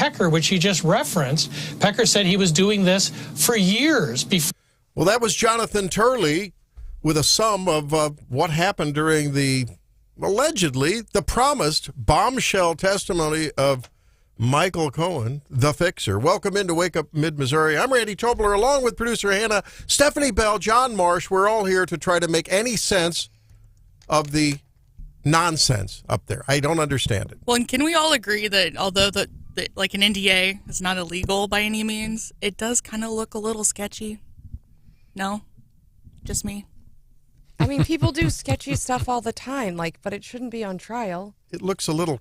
Pecker, which he just referenced. Pecker said he was doing this for years before. Well, that was Jonathan Turley with a sum of what happened during the, allegedly, the promised bombshell testimony of Michael Cohen, the fixer. Welcome into Wake Up Mid-Missouri. I'm Randy Tobler, along with producer Hannah, Stephanie Bell, John Marsh. We're all here to try to make any sense of the nonsense up there. I don't understand it. Well, and can we all agree that although like an NDA is not illegal by any means, it does kind of look a little sketchy? No? Just me? I mean, people do sketchy stuff all the time, but it shouldn't be on trial. It looks a little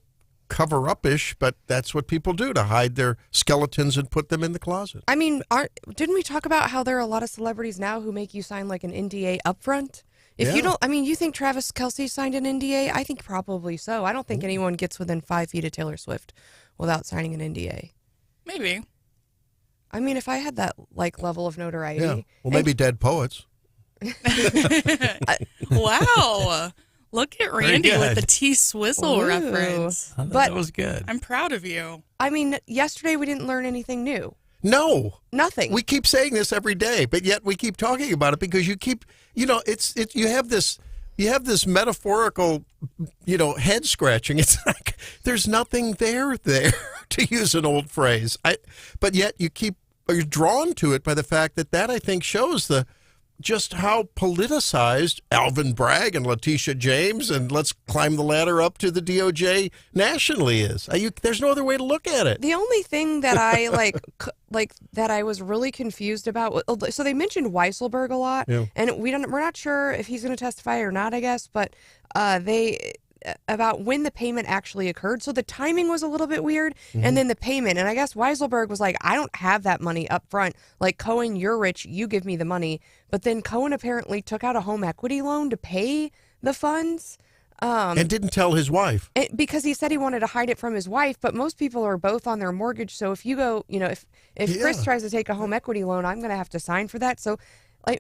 cover-up-ish, but that's what people do, to hide their skeletons and put them in the closet. I mean, didn't we talk about how there are a lot of celebrities now who make you sign like an NDA upfront? If you don't, I mean, you think Travis Kelce signed an NDA? I think probably so. I don't think anyone gets within 5 feet of Taylor Swift without signing an NDa. Maybe. I mean, if I had that level of notoriety. Yeah. Well, maybe dead poets. Wow. Look at Randy with the T-Swizzle reference. I thought that was good. I'm proud of you. I mean, yesterday we didn't learn anything new. No. Nothing. We keep saying this every day, but yet we keep talking about it because you keep, you have this metaphorical, head scratching. It's like there's nothing there to use an old phrase. But yet you're drawn to it by the fact that I think shows just how politicized Alvin Bragg and Letitia James and let's climb the ladder up to the DOJ nationally is. There's no other way to look at it. The only thing that I that I was really confused about. So they mentioned Weisselberg a lot, and we're not sure if he's going to testify or not, I guess. But about when the payment actually occurred. So the timing was a little bit weird, and then the payment. And I guess Weisselberg was like, I don't have that money up front. Like, Cohen, you're rich. You give me the money. But then Cohen apparently took out a home equity loan to pay the funds. And didn't tell his wife. Because he said he wanted to hide it from his wife, but most people are both on their mortgage. So if you go, if Chris tries to take a home equity loan, I'm going to have to sign for that. So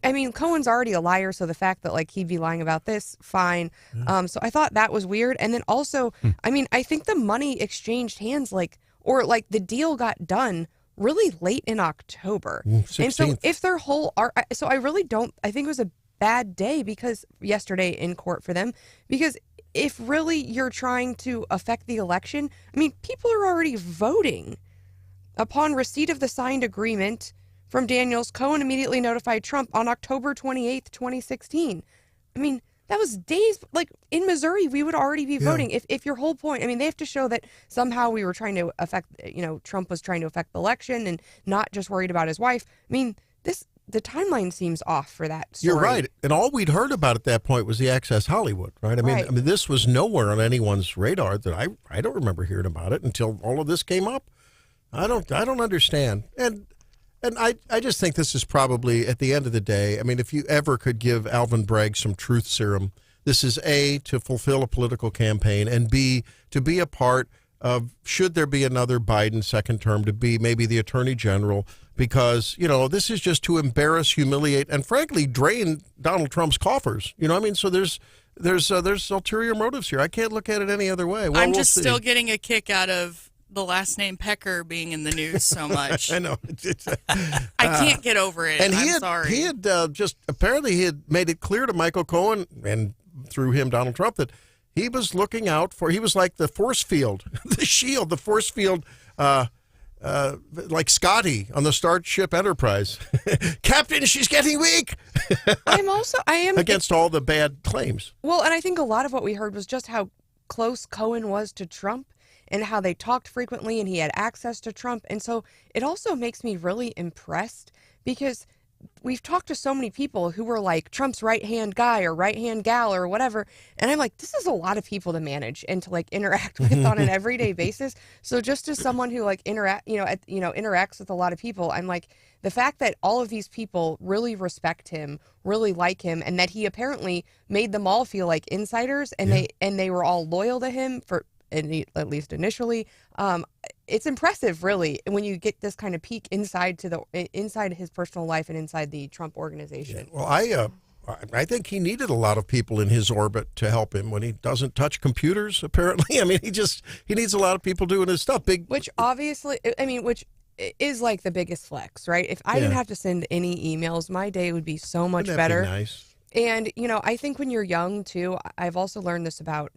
I mean, Cohen's already a liar, so the fact that he'd be lying about this, fine. So I thought that was weird. And then also, I mean, I think the money exchanged hands, the deal got done really late in October. 16th. And so if their whole so I really don't. I think it was a bad day yesterday in court for them, because if really you're trying to affect the election, I mean, people are already voting. Upon receipt of the signed agreement from Daniels, Cohen immediately notified Trump on October 28th, 2016. I mean, that was days, in Missouri, we would already be voting. If your whole point, I mean, they have to show that somehow we were trying to affect, Trump was trying to affect the election and not just worried about his wife. I mean, the timeline seems off for that story. You're right. And all we'd heard about at that point was the Access Hollywood, right? I mean, this was nowhere on anyone's radar that I don't remember hearing about it until all of this came up. I don't understand. And I just think this is probably, at the end of the day, I mean, if you ever could give Alvin Bragg some truth serum, this is A, to fulfill a political campaign, and B, to be a part of, should there be another Biden second term, to be maybe the attorney general, because, this is just to embarrass, humiliate, and frankly, drain Donald Trump's coffers. I mean, so there's ulterior motives here. I can't look at it any other way. Well, I'm just still getting a kick out of the last name Pecker being in the news so much. I know. I can't get over it. And sorry. He had apparently he had made it clear to Michael Cohen and through him Donald Trump that he was looking out for. He was like the force field, the shield, the force field, like Scotty on the Starship Enterprise. Captain, she's getting weak. I am against all the bad claims. Well, and I think a lot of what we heard was just how close Cohen was to Trump, and how they talked frequently and he had access to Trump. And so it also makes me really impressed, because we've talked to so many people who were like Trump's right-hand guy or right-hand gal or whatever. And I'm like, this is a lot of people to manage and to interact with on an everyday basis. So just as someone who interacts with a lot of people, I'm like, the fact that all of these people really respect him, really like him, and that he apparently made them all feel like insiders, and they were all loyal to him for, at least initially, it's impressive, really, when you get this kind of peek inside his personal life and inside the Trump organization. Yeah. Well, I think he needed a lot of people in his orbit to help him when he doesn't touch computers, apparently. I mean, he needs a lot of people doing his stuff. Which obviously, I mean, which is like the biggest flex, right? If I didn't have to send any emails, my day would be so much Wouldn't that better. be nice? And, I think when you're young, too, I've also learned this about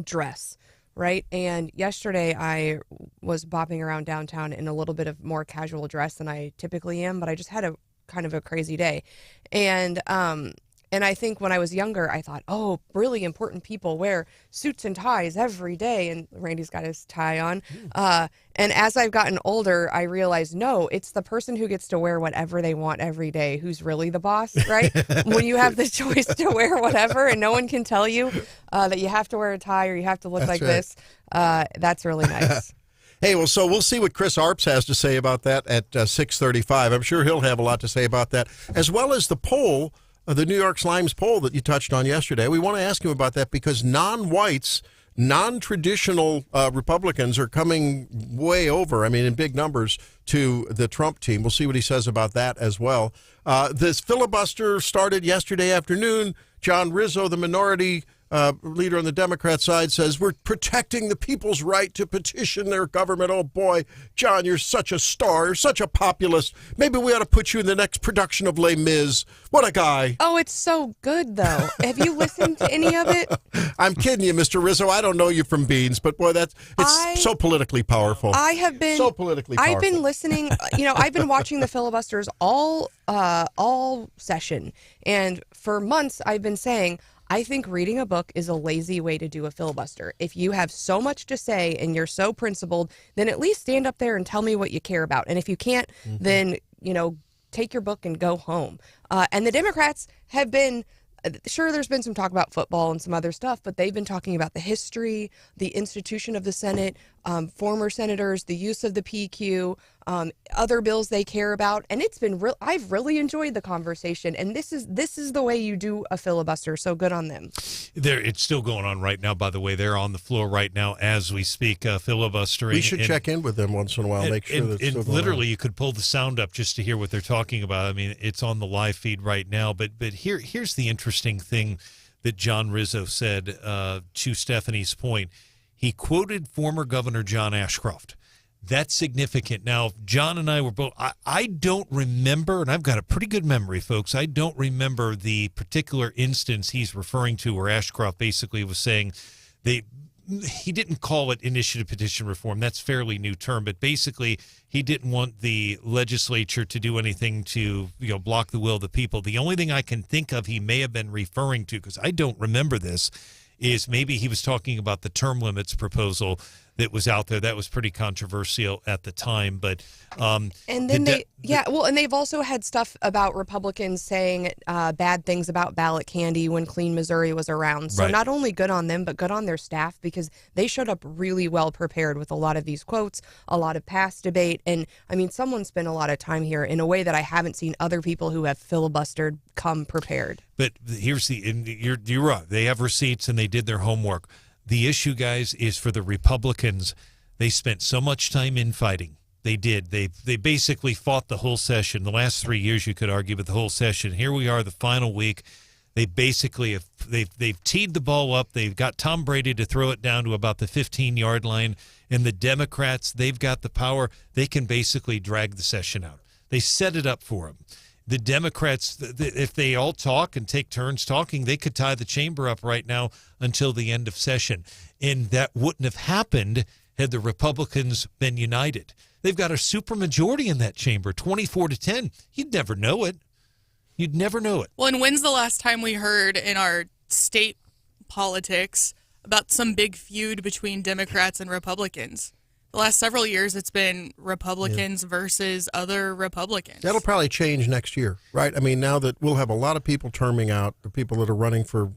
dress, right? And yesterday I was bopping around downtown in a little bit of more casual dress than I typically am, but I just had a kind of a crazy day. And I think when I was younger, I thought, oh, really important people wear suits and ties every day. And Randy's got his tie on. And as I've gotten older, I realized, no, it's the person who gets to wear whatever they want every day who's really the boss, right? When you have the choice to wear whatever and no one can tell you that you have to wear a tie or you have to look like this, that's really nice. Hey, well, so we'll see what Chris Arps has to say about that at 6:35. I'm sure he'll have a lot to say about that, as well as the poll, the New York Slimes poll that you touched on yesterday. We want to ask him about that because non-whites, non-traditional Republicans are coming way over, I mean, in big numbers, to the Trump team. We'll see what he says about that as well. This filibuster started yesterday afternoon. John Rizzo, the minority leader on the Democrat side, says we're protecting the people's right to petition their government. Oh, boy, John, you're such a star. You're such a populist. Maybe we ought to put you in the next production of Les Mis. What a guy. Oh, it's so good, though. Have you listened to any of it? I'm kidding you, Mr. Rizzo. I don't know you from beans, but, boy, it's so politically powerful. I have been so politically powerful. I've been listening. I've been watching the filibusters all session. And for months, I've been saying, I think reading a book is a lazy way to do a filibuster. If you have so much to say and you're so principled, then at least stand up there and tell me what you care about. And if you can't, then, take your book and go home. And the Democrats have been, sure, there's been some talk about football and some other stuff, but they've been talking about the history, the institution of the Senate, former senators, the use of the PQ, other bills they care about, and it's been real. I've really enjoyed the conversation, and this is the way you do a filibuster. So good on them. It's still going on right now. By the way, they're on the floor right now as we speak, filibustering. We should check in with them once in a while, make sure that it's still going literally on. you could pull the sound up just to hear what they're talking about. I mean, it's on the live feed right now. But here's the interesting thing that John Rizzo said to Stephanie's point. He quoted former Governor John Ashcroft. That's significant. Now, John and I were both, I don't remember, and I've got a pretty good memory, folks. I don't remember the particular instance he's referring to where Ashcroft basically was saying he didn't call it initiative petition reform. That's a fairly new term, but basically he didn't want the legislature to do anything to block the will of the people. The only thing I can think of he may have been referring to, because I don't remember this, is maybe he was talking about the term limits proposal that was out there. That was pretty controversial at the time. But and then and they've also had stuff about Republicans saying bad things about ballot candy when Clean Missouri was around. So not only good on them, but good on their staff, because they showed up really well prepared with a lot of these quotes, a lot of past debate. And I mean, someone spent a lot of time here in a way that I haven't seen other people who have filibustered come prepared. But here's you're right. They have receipts and they did their homework. The issue, guys, is for the Republicans. They spent so much time infighting. They did. They basically fought the whole session. The last 3 years, you could argue, but the whole session. Here we are, the final week. They basically they've teed the ball up. They've got Tom Brady to throw it down to about the 15-yard line. And the Democrats, they've got the power. They can basically drag the session out. They set it up for them. The Democrats, if they all talk and take turns talking, they could tie the chamber up right now until the end of session. And that wouldn't have happened had the Republicans been united. They've got a supermajority in that chamber, 24-10. You'd never know it. You'd never know it. Well, and when's the last time we heard in our state politics about some big feud between Democrats and Republicans? The last several years, it's been Republicans versus other Republicans. That'll probably change next year, right? I mean, now that we'll have a lot of people terming out, the people that are running for,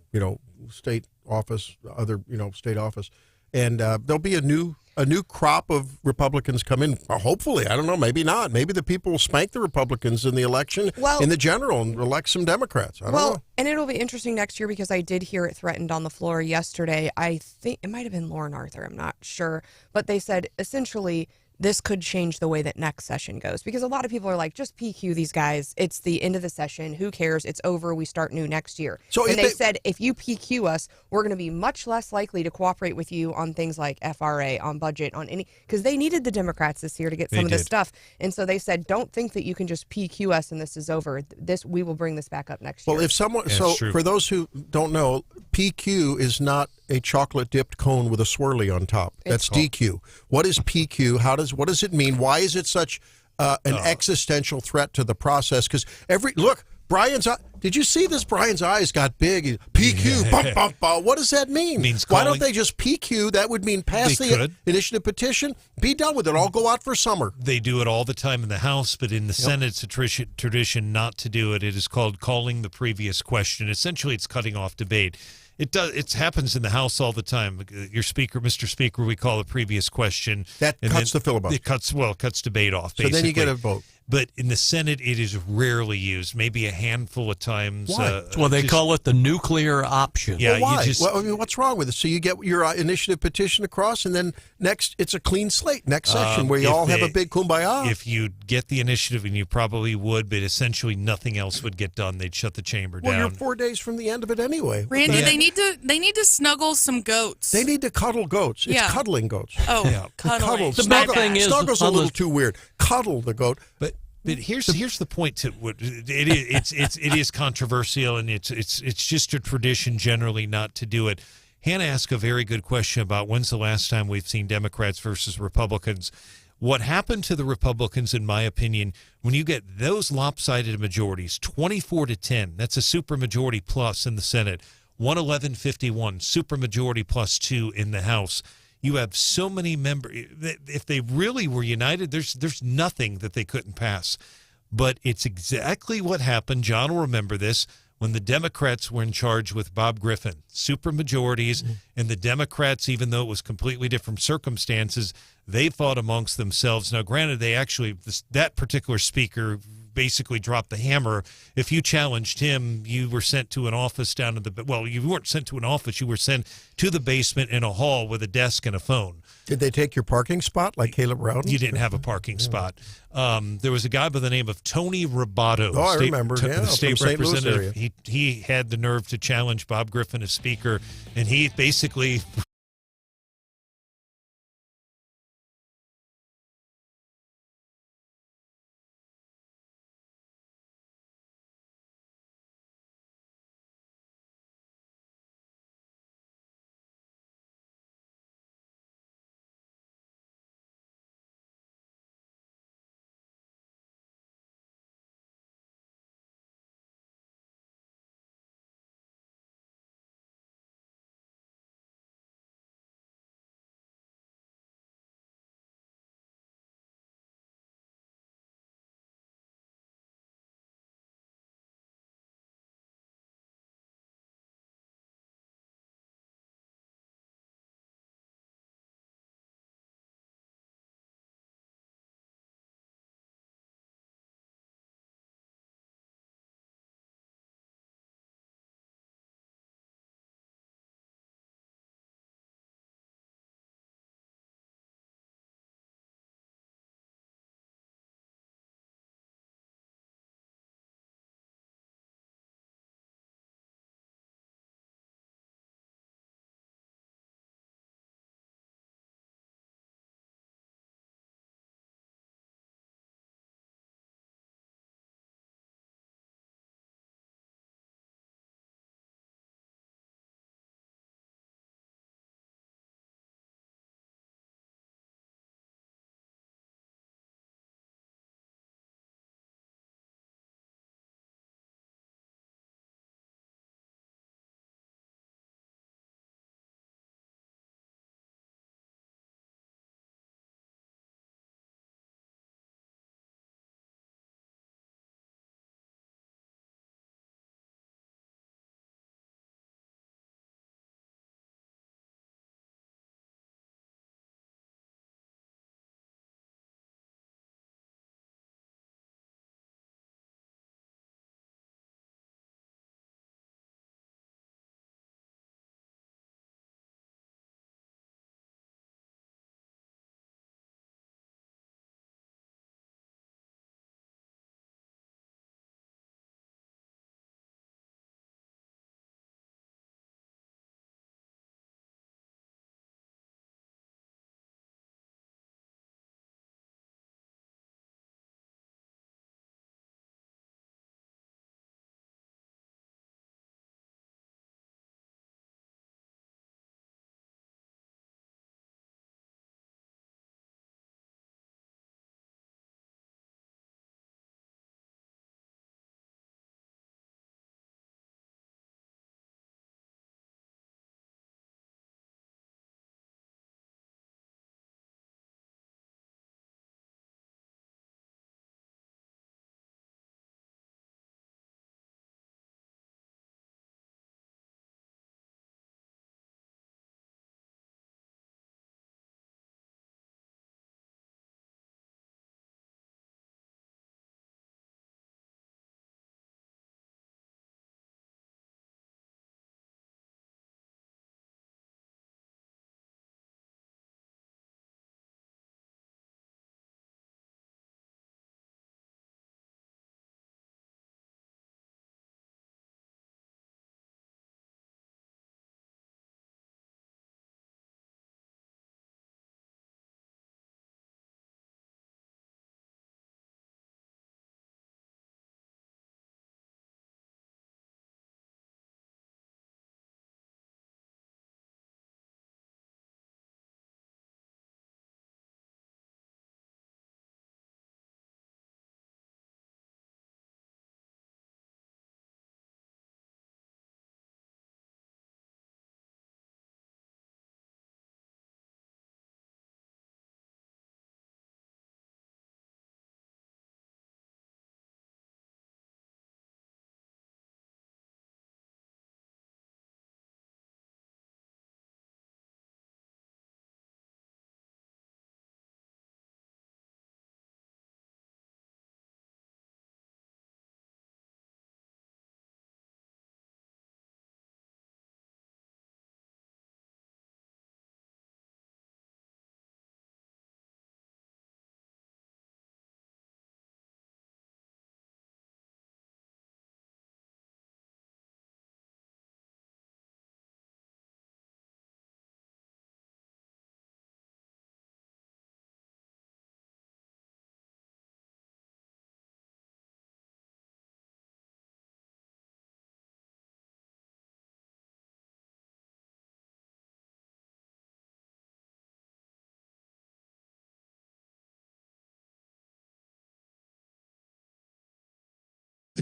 state office, other, state office, and there'll be a new crop of Republicans come in. Hopefully, I don't know, maybe not. Maybe the people will spank the Republicans in the election, in the general, and elect some Democrats. I don't know. And it'll be interesting next year because I did hear it threatened on the floor yesterday. I think it might have been Lauren Arthur. I'm not sure. But they said essentially this could change the way that next session goes, because a lot of people are like, just PQ these guys. It's the end of the session. Who cares? It's over. We start new next year. So and if they they- said, if you PQ us, we're going to be much less likely to cooperate with you on things like FRA, on budget, on any, because they needed the Democrats this year to get some of this stuff. And so they said, don't think that you can just PQ us and this is over. We will bring this back up next year. Well, if someone, That's so true. for those who don't know, PQ is not a chocolate dipped cone with a swirly on top. That's DQ. What is PQ? What does it mean? Why is it such an existential threat to the process? Because look, Brian's. Did you see this? Brian's eyes got big. PQ. Bum, bum, bum. What does that mean? Means Why calling- don't they just PQ? That would mean pass They the could. initiative petition. Be done with it. All go out for summer. They do it all the time in the House, but in the Senate, it's a tradition not to do it. It is called calling the previous question. Essentially, it's cutting off debate. It happens in the House all the time. Your Speaker, Mr. Speaker, we call a previous question. That and cuts then the filibuster. It cuts debate off, So basically. then you get a vote. But in the Senate, it is rarely used, maybe a handful of times. Why? Well, they just- call it the nuclear option. Yeah, Well, why? you just- Well, I mean, what's wrong with it? So you get your initiative petition across, and then next it's a clean slate. Next session where you if all have they- a big kumbaya. If you get the initiative, and you probably would, but essentially nothing else would get done. They'd shut the chamber Well, you're down. 4 days from the end of it anyway. Randy, Yeah. they need to snuggle some goats. They need to cuddle goats. It's Yeah. cuddling goats. Oh, cuddling. Cuddle. The Snuggle. big thing is Snuggle's a on the- little too weird. Cuddle the goat. But here's the point to what it is controversial, and it's just a tradition generally not to do it. Hannah asked a very good question about when's the last time we've seen Democrats versus Republicans. What happened to the Republicans, in my opinion, when you get those lopsided majorities, 24-10, that's a supermajority plus in the Senate, 111-51, supermajority plus 2 in the House. You have so many members. If they really were united, there's nothing that they couldn't pass. But it's exactly what happened. John will remember this when the Democrats were in charge with Bob Griffin. Super majorities, and the Democrats, even though it was completely different circumstances, they fought amongst themselves. Now, granted, that particular speaker basically dropped the hammer. If you challenged him, you were sent to an office down in you weren't sent to an office. You were sent to the basement in a hall with a desk and a phone. Did they take your parking spot like Caleb Rowden? You didn't have a parking spot. There was a guy by the name of Tony Roboto. Oh, I remember, yeah, the state from St. Louis representative. He had the nerve to challenge Bob Griffin as speaker, and he basically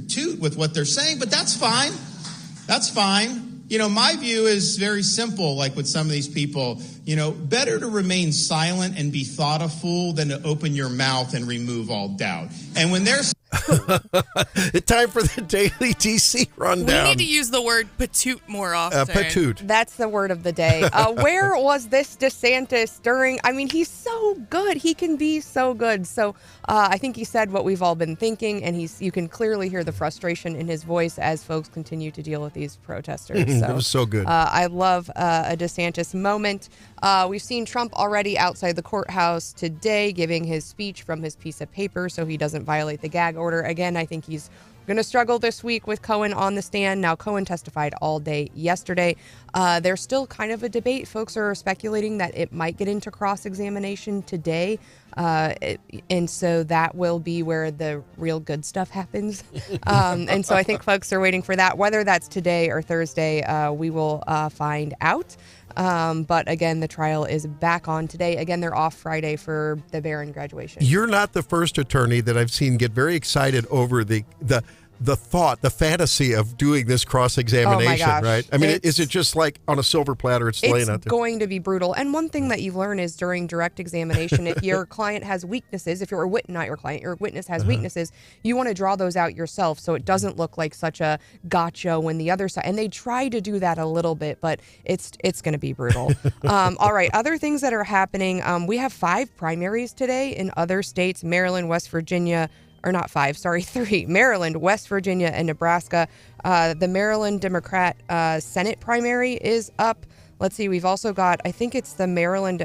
toot with what they're saying, but that's fine. That's fine. My view is very simple, like with some of these people. Better to remain silent and be thought a fool than to open your mouth and remove all doubt. And when they're It's time for the daily DC rundown. We need to use the word patoot more often. Patoot. That's the word of the day. Where was this DeSantis during? I mean, he's so good. He can be so good. So I think he said what we've all been thinking, and you can clearly hear the frustration in his voice as folks continue to deal with these protesters. It was so good. I love a DeSantis moment. We've seen Trump already outside the courthouse today giving his speech from his piece of paper so he doesn't violate the gag order. Again, I think he's going to struggle this week with Cohen on the stand. Now, Cohen testified all day yesterday. There's still kind of a debate. Folks are speculating that it might get into cross-examination today. And so that will be where the real good stuff happens. And so I think folks are waiting for that. Whether that's today or Thursday, we will find out. But again, the trial is back on today. Again, they're off Friday for the Barron graduation. You're not the first attorney that I've seen get very excited over the fantasy of doing this cross-examination, Oh my gosh. right? I mean, is it just like on a silver platter, it's laying out there? It's going to be brutal. And one thing that you've learned is during direct examination, if your client has weaknesses, if you're not your client, your witness has weaknesses, you want to draw those out yourself so it doesn't look like such a gotcha when the other side, and they try to do that a little bit, but it's going to be brutal. All right, other things that are happening, we have 5 primaries today in other states, Maryland, West Virginia, or not 5, sorry, 3, Maryland, West Virginia, and Nebraska. The Maryland Democrat Senate primary is up. Let's see, we've also got, I think it's the Maryland's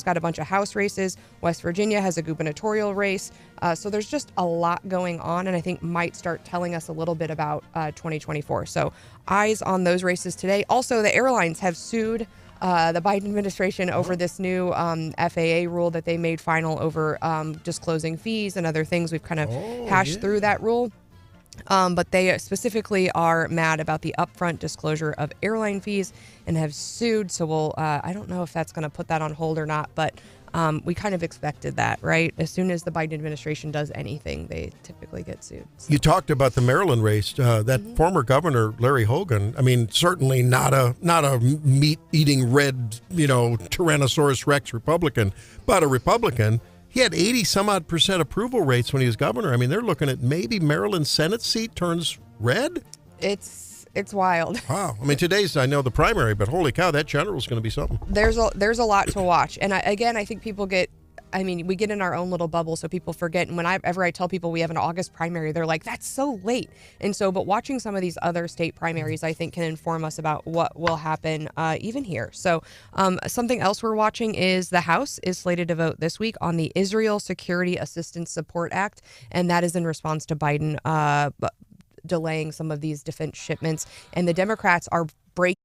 got a bunch of House races. West Virginia has a gubernatorial race. So there's just a lot going on, and I think might start telling us a little bit about 2024. So eyes on those races today. Also, the airlines have sued the Biden administration over this new FAA rule that they made final over disclosing fees and other things. We've kind of hashed through that rule. But they specifically are mad about the upfront disclosure of airline fees and have sued. So I don't know if that's going to put that on hold or not, but we kind of expected that, right? As soon as the Biden administration does anything, they typically get sued. So. You talked about the Maryland race. That former governor, Larry Hogan, I mean, certainly not a meat-eating red, Tyrannosaurus Rex Republican, but a Republican. He had 80-some-odd% approval rates when he was governor. I mean, they're looking at maybe Maryland's Senate seat turns red? It's wild. Wow. I mean, today's, I know the primary, but holy cow, that general's going to be something. There's a lot to watch. And I think people we get in our own little bubble, so people forget. And whenever I tell people we have an August primary, they're like, that's so late. And so, but watching some of these other state primaries, I think can inform us about what will happen even here. So something else we're watching is the House is slated to vote this week on the Israel Security Assistance Support Act. And that is in response to Biden delaying some of these defense shipments. And the Democrats are breaking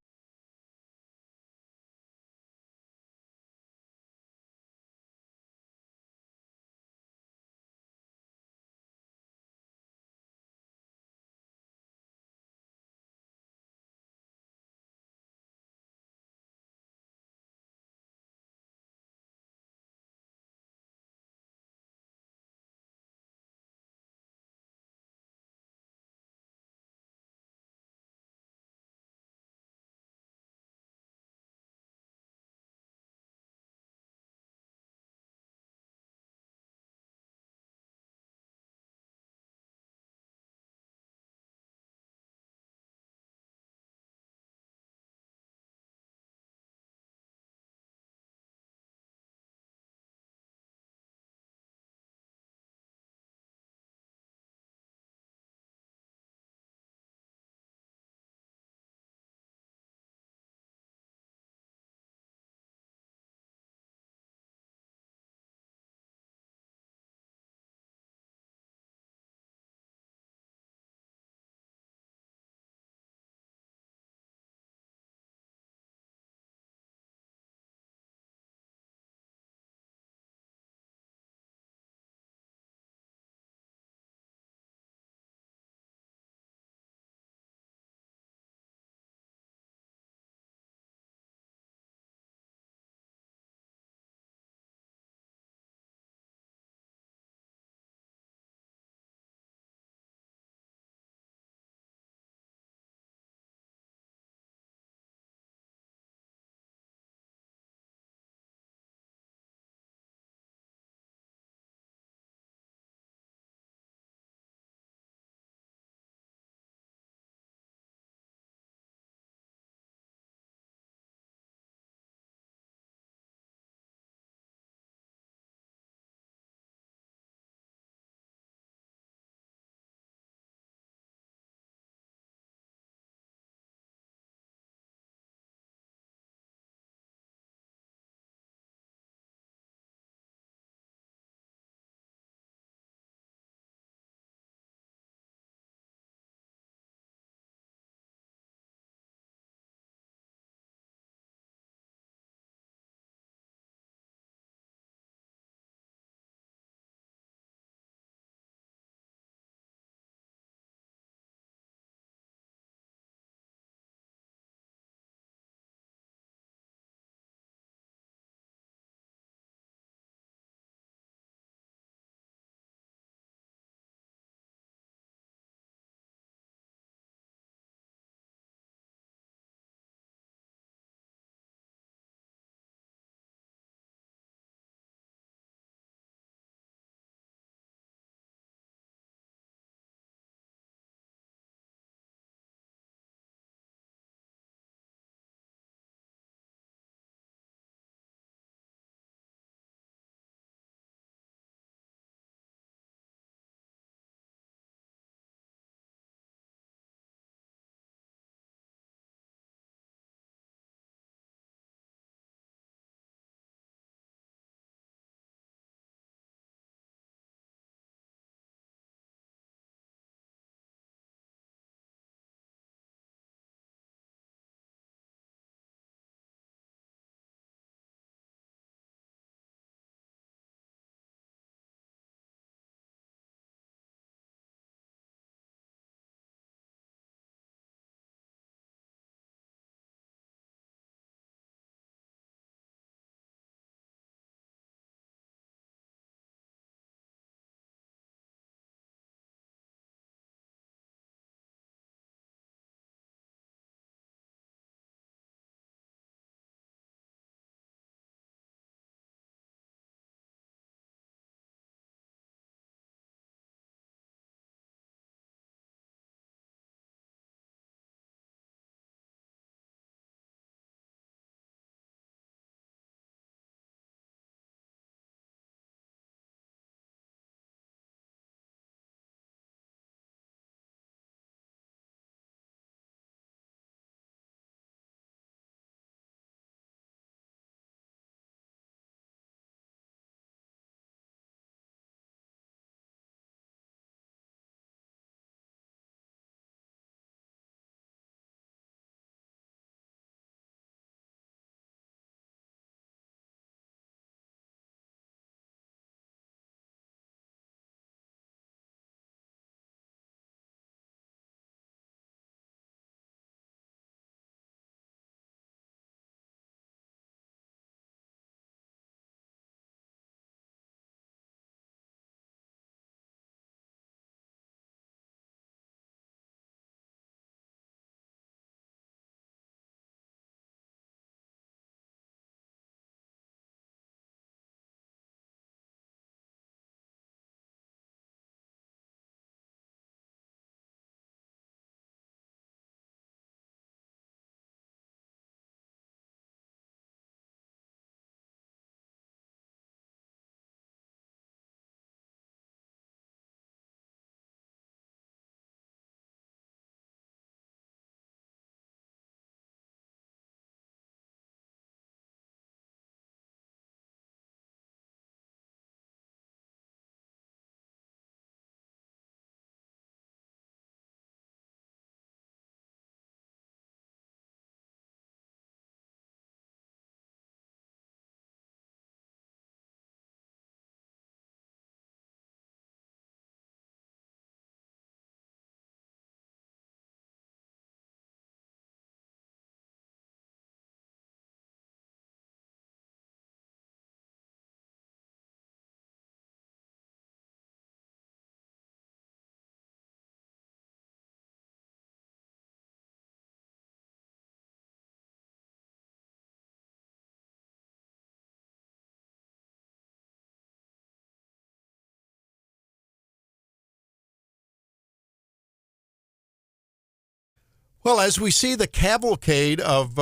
Well, as we see the cavalcade of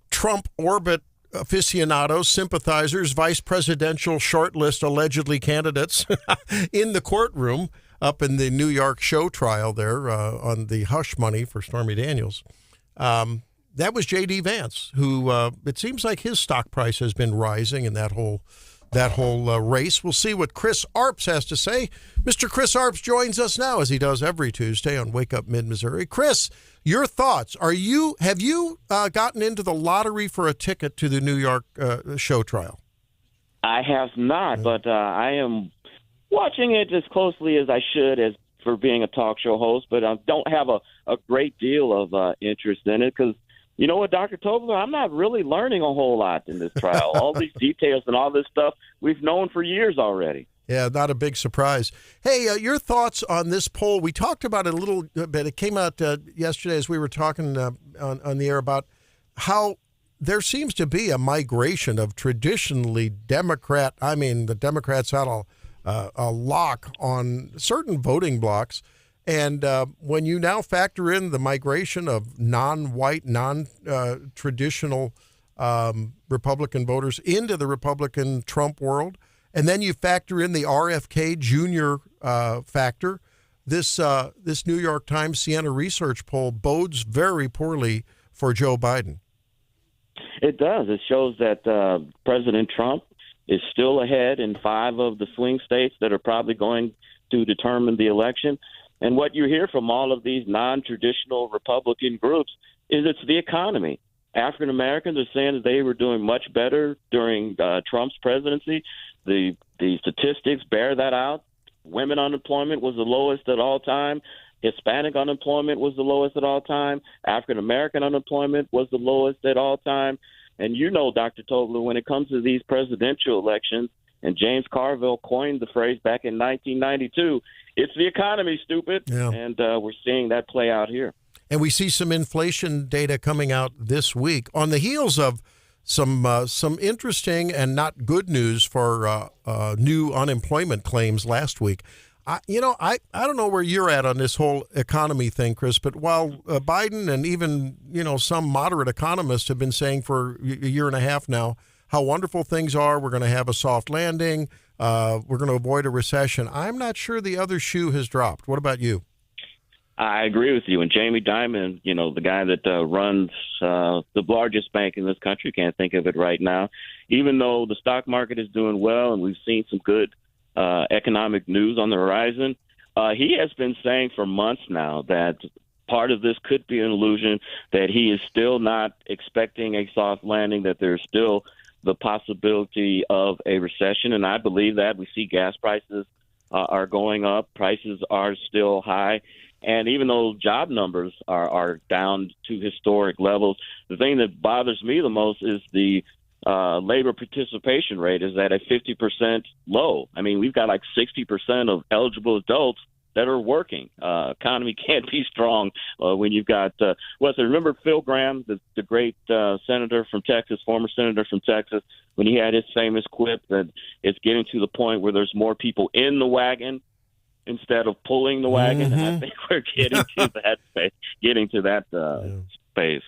Trump orbit aficionados, sympathizers, vice presidential shortlist allegedly candidates in the courtroom up in the New York show trial there on the hush money for Stormy Daniels. That was J.D. Vance, who it seems like his stock price has been rising in that whole race. We'll see what Chris Arps has to say. Mr. Chris Arps joins us now, as he does every Tuesday on Wake Up Mid-Missouri. Chris, your thoughts. Have you gotten into the lottery for a ticket to the New York show trial? I have not, but I am watching it as closely as I should as for being a talk show host, but I don't have a great deal of interest in it because, you know what, Dr. Tobler, I'm not really learning a whole lot in this trial. All these details and all this stuff we've known for years already. Yeah, not a big surprise. Hey, your thoughts on this poll? We talked about it a little bit. It came out yesterday as we were talking on the air about how there seems to be a migration of traditionally Democrat. I mean, the Democrats had a lock on certain voting blocks. And when you now factor in the migration of non-white, non-traditional Republican voters into the Republican Trump world, and then you factor in the RFK Jr. Factor, this New York Times Siena Research poll bodes very poorly for Joe Biden. It does. It shows that President Trump is still ahead in 5 of the swing states that are probably going to determine the election. And what you hear from all of these non-traditional Republican groups is it's the economy. African Americans are saying that they were doing much better during Trump's presidency. The statistics bear that out. Women unemployment was the lowest at all time. Hispanic unemployment was the lowest at all time. African American unemployment was the lowest at all time. And you know, Dr. Tobler, when it comes to these presidential elections, and James Carville coined the phrase back in 1992, it's the economy, stupid. Yeah. And we're seeing that play out here. And we see some inflation data coming out this week on the heels of some interesting and not good news for new unemployment claims last week. I don't know where you're at on this whole economy thing, Chris, but while Biden and even, some moderate economists have been saying for a year and a half now how wonderful things are, we're going to have a soft landing, we're going to avoid a recession, I'm not sure the other shoe has dropped. What about you? I agree with you. And Jamie Dimon, the guy that runs the largest bank in this country, can't think of it right now, even though the stock market is doing well and we've seen some good economic news on the horizon, he has been saying for months now that part of this could be an illusion, that he is still not expecting a soft landing, that there's still the possibility of a recession. And I believe that. We see gas prices are going up. Prices are still high. And even though job numbers are down to historic levels, the thing that bothers me the most is the labor participation rate is at a 50% low. I mean, we've got like 60% of eligible adults that are working. Economy can't be strong when you've got, remember Phil Gramm, the great senator from Texas, former senator from Texas, when he had his famous quip that it's getting to the point where there's more people in the wagon instead of pulling the wagon. Mm-hmm. And I think we're getting to that space.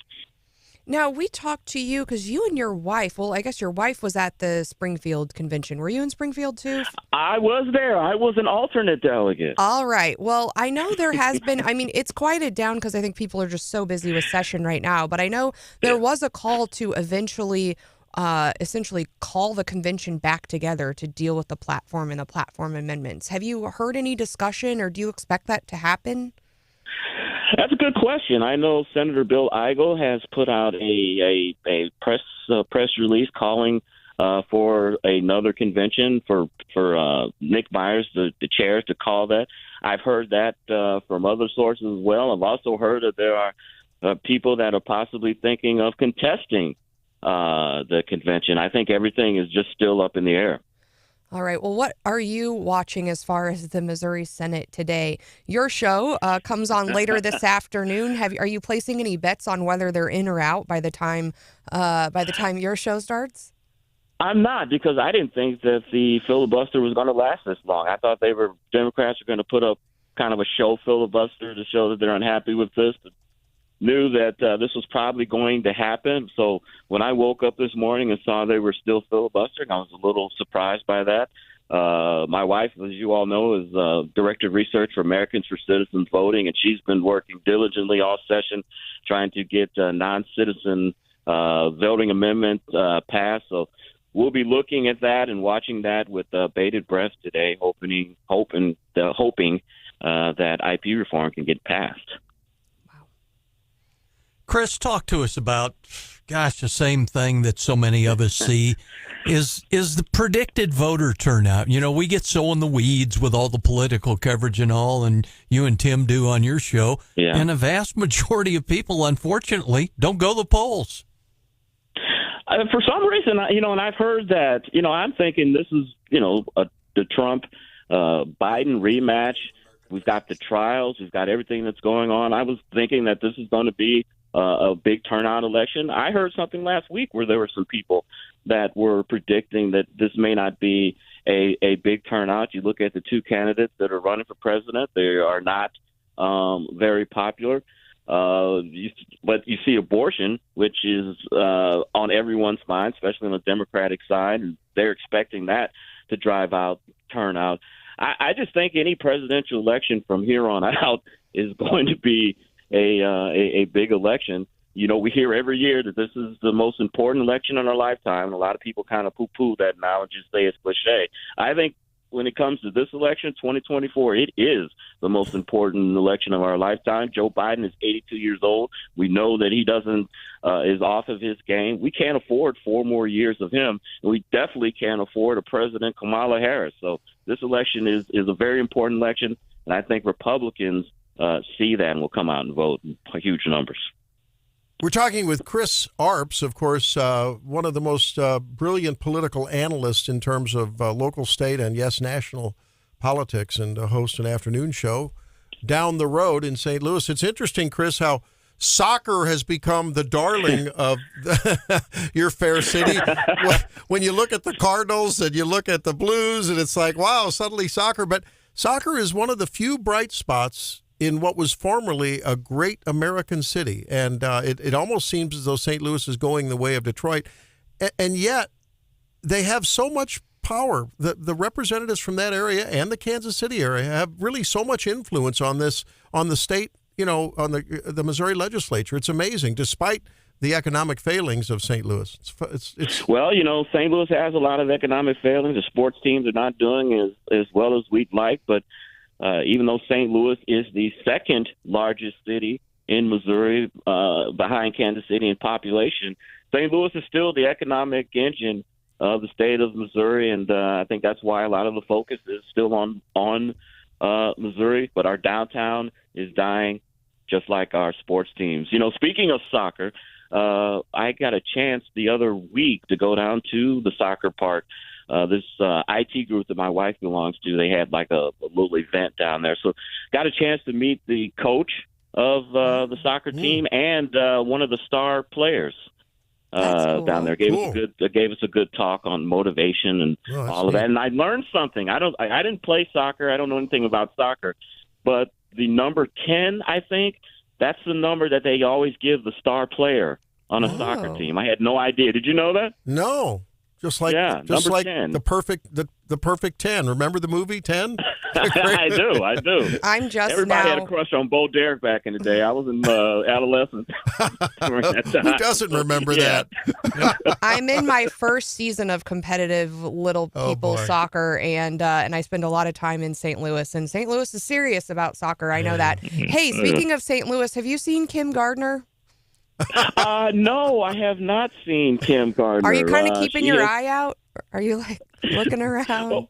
Now, we talked to you because you and your wife, well, I guess your wife was at the Springfield convention. Were you in Springfield too? I was there. I was an alternate delegate. All right. Well, I know there has been, it's quieted down because I think people are just so busy with session right now. But I know there was a call to eventually essentially call the convention back together to deal with the platform and the platform amendments. Have you heard any discussion, or do you expect that to happen? That's a good question. I know Senator Bill Eigel has put out a press release calling for another convention for Nick Myers, the chair, to call that. I've heard that from other sources as well. I've also heard that there are people that are possibly thinking of contesting the convention. I think everything is just still up in the air. All right. Well, what are you watching as far as the Missouri Senate today? Your show comes on later this afternoon. Are you placing any bets on whether they're in or out by the time your show starts? I'm not, because I didn't think that the filibuster was going to last this long. I thought Democrats were going to put up kind of a show filibuster to show that they're unhappy with this. But knew that this was probably going to happen. So when I woke up this morning and saw they were still filibustering, I was a little surprised by that. My wife, as you all know, is Director of Research for Americans for Citizens Voting, and she's been working diligently all session trying to get non-citizen voting amendment passed. So we'll be looking at that and watching that with bated breath today, hoping that IP reform can get passed. Chris, talk to us about, the same thing that so many of us see is the predicted voter turnout. You know, we get so in the weeds with all the political coverage and all, and you and Tim do on your show. Yeah. And a vast majority of people, unfortunately, don't go to the polls. For some reason, and I've heard that, I'm thinking this is, the Trump Biden rematch. We've got the trials. We've got everything that's going on. I was thinking that this is going to be a big turnout election. I heard something last week where there were some people that were predicting that this may not be a big turnout. You look at the two candidates that are running for president. They are not very popular. But you see abortion, which is on everyone's mind, especially on the Democratic side, and they're expecting that to drive out turnout. I just think any presidential election from here on out is going to be a big election. We hear every year that this is the most important election in our lifetime, and a lot of people kind of poo-poo that now and just say it's cliche. I think when it comes to this election, 2024, it is the most important election of our lifetime. Joe Biden is 82 years old. We know that he is off of his game. We can't afford 4 more years of him, and we definitely can't afford a President Kamala Harris. So this election is a very important election, and I think Republicans see that and will come out and vote in huge numbers. We're talking with Chris Arps, of course, one of the most brilliant political analysts in terms of local, state, and, yes, national politics, and host an afternoon show down the road in St. Louis. It's interesting, Chris, how soccer has become the darling of your fair city. When you look at the Cardinals and you look at the Blues, and it's like, wow, suddenly soccer. But soccer is one of the few bright spots in what was formerly a great American city. And it almost seems as though St. Louis is going the way of Detroit. And yet they have so much power. The representatives from that area and the Kansas City area have really so much influence on the state, on the Missouri legislature. It's amazing, despite the economic failings of St. Louis. Well, St. Louis has a lot of economic failings. The sports teams are not doing as well as we'd like, but even though St. Louis is the second largest city in Missouri behind Kansas City in population, St. Louis is still the economic engine of the state of Missouri, and I think that's why a lot of the focus is still on Missouri. But our downtown is dying, just like our sports teams. Speaking of soccer, I got a chance the other week to go down to the soccer park. This IT group that my wife belongs to, they had like a little event down there. So got a chance to meet the coach of the soccer team and one of the star players cool. Down there. Gave us a good talk on motivation and all of that. And I learned something. I didn't play soccer. I don't know anything about soccer. But the number 10, I think, that's the number that they always give the star player on a soccer team. I had no idea. Did you know that? No. Just like 10. the perfect 10. Remember the movie 10? I do. Everybody had a crush on Bo Derek back in the day. I was in adolescence. Who doesn't remember that? I'm in my first season of competitive little people soccer, and I spend a lot of time in St. Louis. And St. Louis is serious about soccer. I know that. Hey, speaking of St. Louis, have you seen Kim Gardner? No, I have not seen Kim Gardner. Are you kind of keeping your eye out? Are you looking around?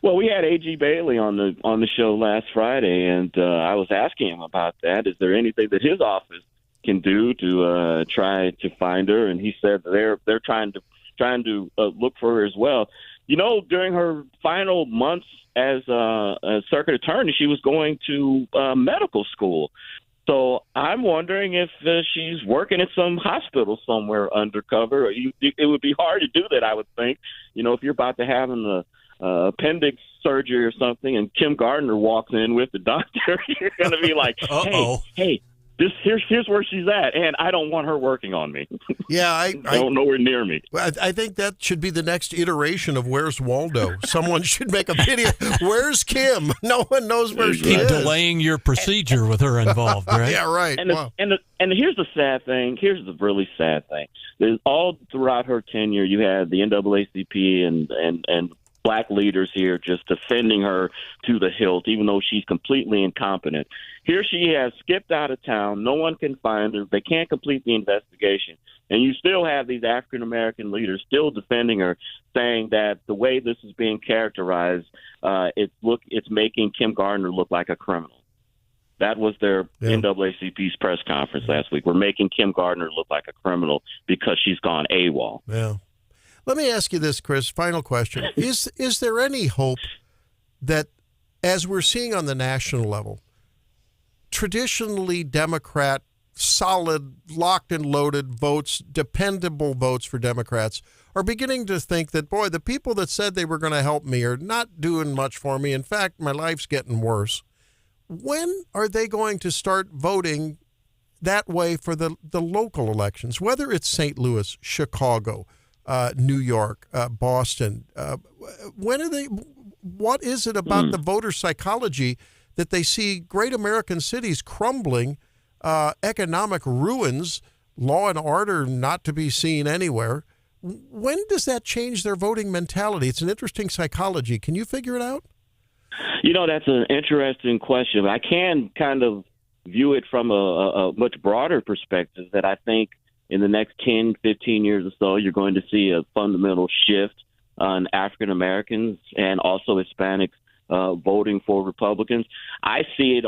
Well, we had A.G. Bailey on the show last Friday, and I was asking him about that. Is there anything that his office can do to try to find her? And he said they're trying to look for her as well. During her final months as a circuit attorney, she was going to medical school. So I'm wondering if she's working at some hospital somewhere undercover. It would be hard to do that, I would think. If you're about to have an appendix surgery or something and Kim Gardner walks in with the doctor, you're going to be like, hey, Here's where she's at, and I don't want her working on me. Yeah, I don't nowhere near me. I think that should be the next iteration of Where's Waldo. Someone should make a video. Where's Kim? No one knows where she Keep is. delaying your procedure with her involved, right? Yeah, right. And here's the sad thing. Here's the really sad thing. There's all throughout her tenure, you had the NAACP and black leaders here just defending her to the hilt, even though she's completely incompetent. Here she has skipped out of town. No one can find her. They can't complete the investigation. And you still have these African-American leaders still defending her, saying that the way this is being characterized, it's making Kim Gardner look like a criminal. That was their NAACP's press conference last week. We're making Kim Gardner look like a criminal because she's gone AWOL. Yeah. Let me ask you this, Chris. Final question. Is there any hope that, as we're seeing on the national level, traditionally Democrat, solid, locked and loaded votes, dependable votes for Democrats are beginning to think that, boy, the people that said they were going to help me are not doing much for me. In fact, my life's getting worse. When are they going to start voting that way for the local elections, whether it's St. Louis, Chicago, New York, Boston? When are they? What is it about the voter psychology that they see great American cities crumbling, economic ruins, law and order not to be seen anywhere? When does that change their voting mentality? It's an interesting psychology. Can you figure it out? That's an interesting question. I can kind of view it from a much broader perspective that I think in the next 10, 15 years or so, you're going to see a fundamental shift on African Americans and also Hispanics voting for Republicans. I see it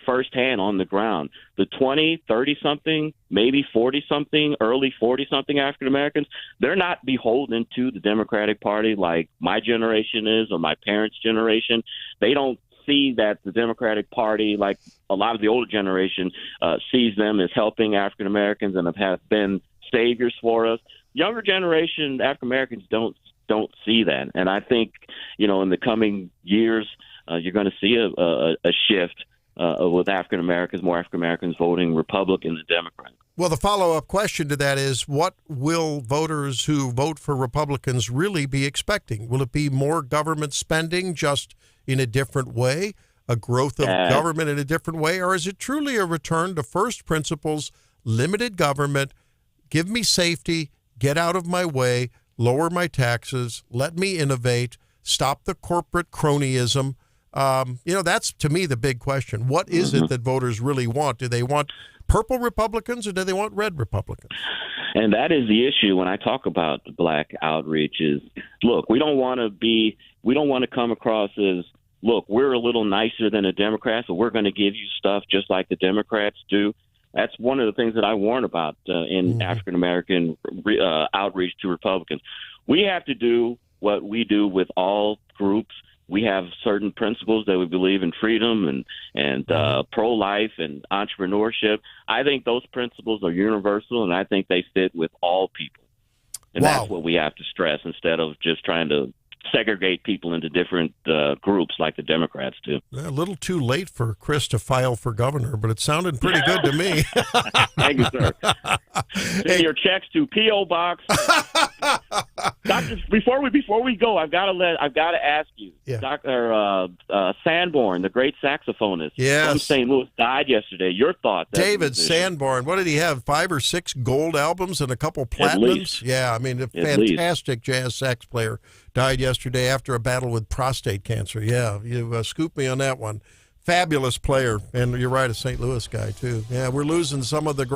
firsthand on the ground. The 20, 30-something, maybe 40-something, early 40-something African Americans, they're not beholden to the Democratic Party like my generation is or my parents' generation. They don't see that the Democratic Party, like a lot of the older generation, sees them as helping African Americans and have been saviors for us. Younger generation African Americans don't see that, and I think in the coming years you're going to see a shift with African Americans, more African Americans voting Republican than Democrat. Well, the follow-up question to that is, what will voters who vote for Republicans really be expecting? Will it be more government spending, just in a different way, a growth of government in a different way, or is it truly a return to first principles, limited government, give me safety, get out of my way, lower my taxes, let me innovate, stop the corporate cronyism? That's, to me, the big question. What is it that voters really want? Do they want purple Republicans or do they want red Republicans? And that is the issue when I talk about black outreach is, look, we don't want to come across as, look, we're a little nicer than the Democrats, so we're going to give you stuff just like the Democrats do. That's one of the things that I warn about in African-American outreach to Republicans. We have to do what we do with all groups. We have certain principles that we believe in freedom and pro-life and entrepreneurship. I think those principles are universal, and I think they fit with all people. And that's what we have to stress instead of just trying to segregate people into different groups like the Democrats do. A little too late for Chris to file for governor, but it sounded pretty good to me. Thank you, sir. Send your checks to P.O. Box. Doctor, before we go, I've got to ask you. Yeah. Dr. Sanborn, the great saxophonist from St. Louis, died yesterday. Your thoughts? David Sanborn, what did he have? 5 or 6 gold albums and a couple platinums? Yeah, I mean, a fantastic jazz sax player. Died yesterday after a battle with prostate cancer. Yeah, you scooped me on that one. Fabulous player, and you're right, a St. Louis guy, too. Yeah, we're losing some of the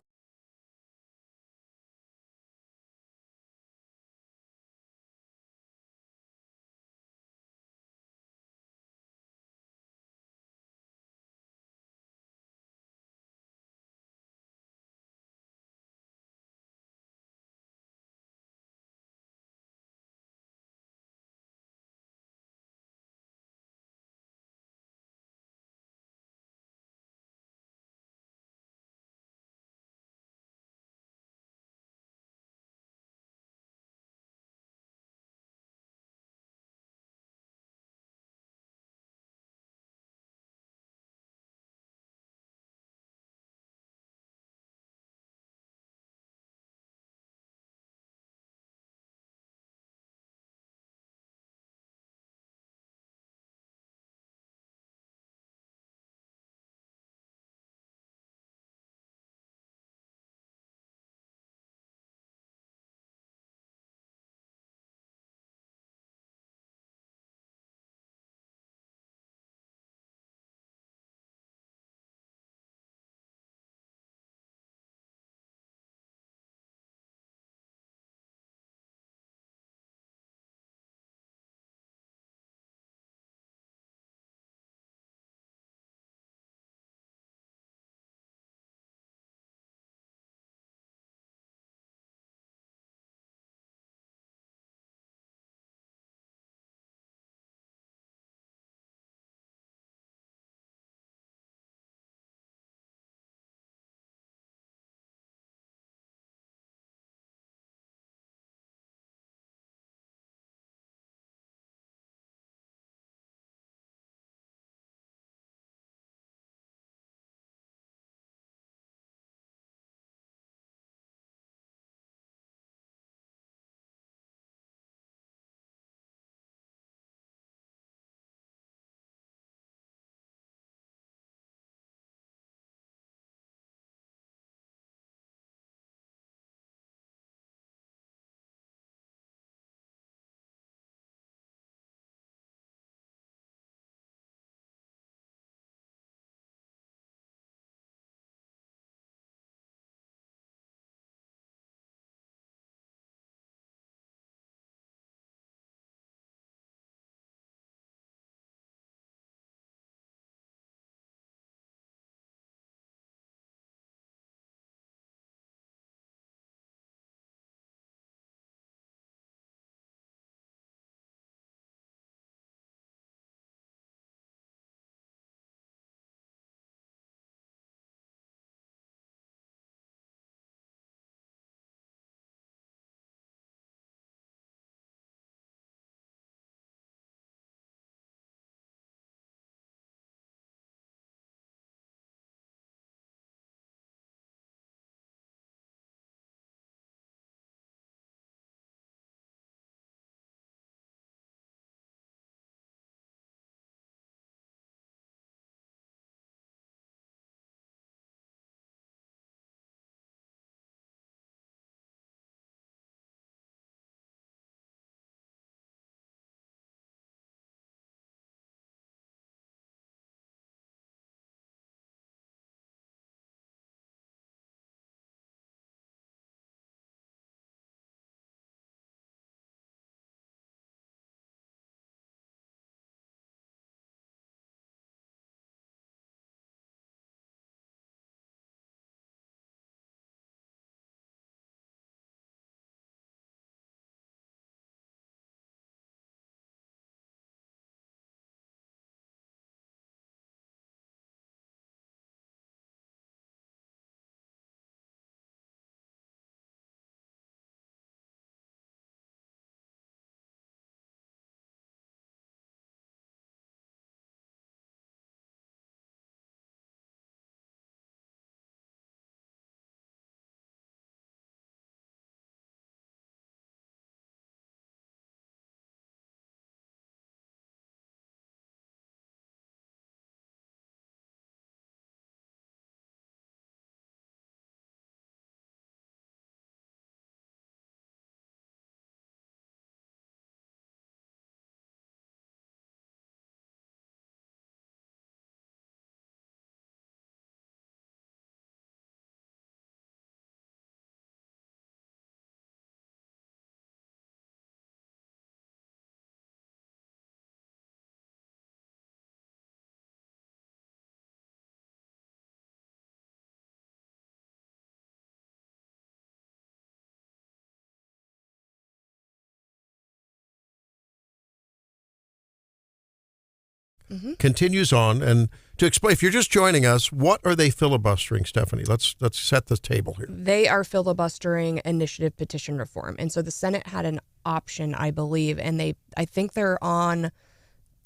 continues on. And to explain, if you're just joining us, what are they filibustering, Stephanie? Let's set the table here. They are filibustering initiative petition reform. And so the Senate had an option, I believe, and I think they are on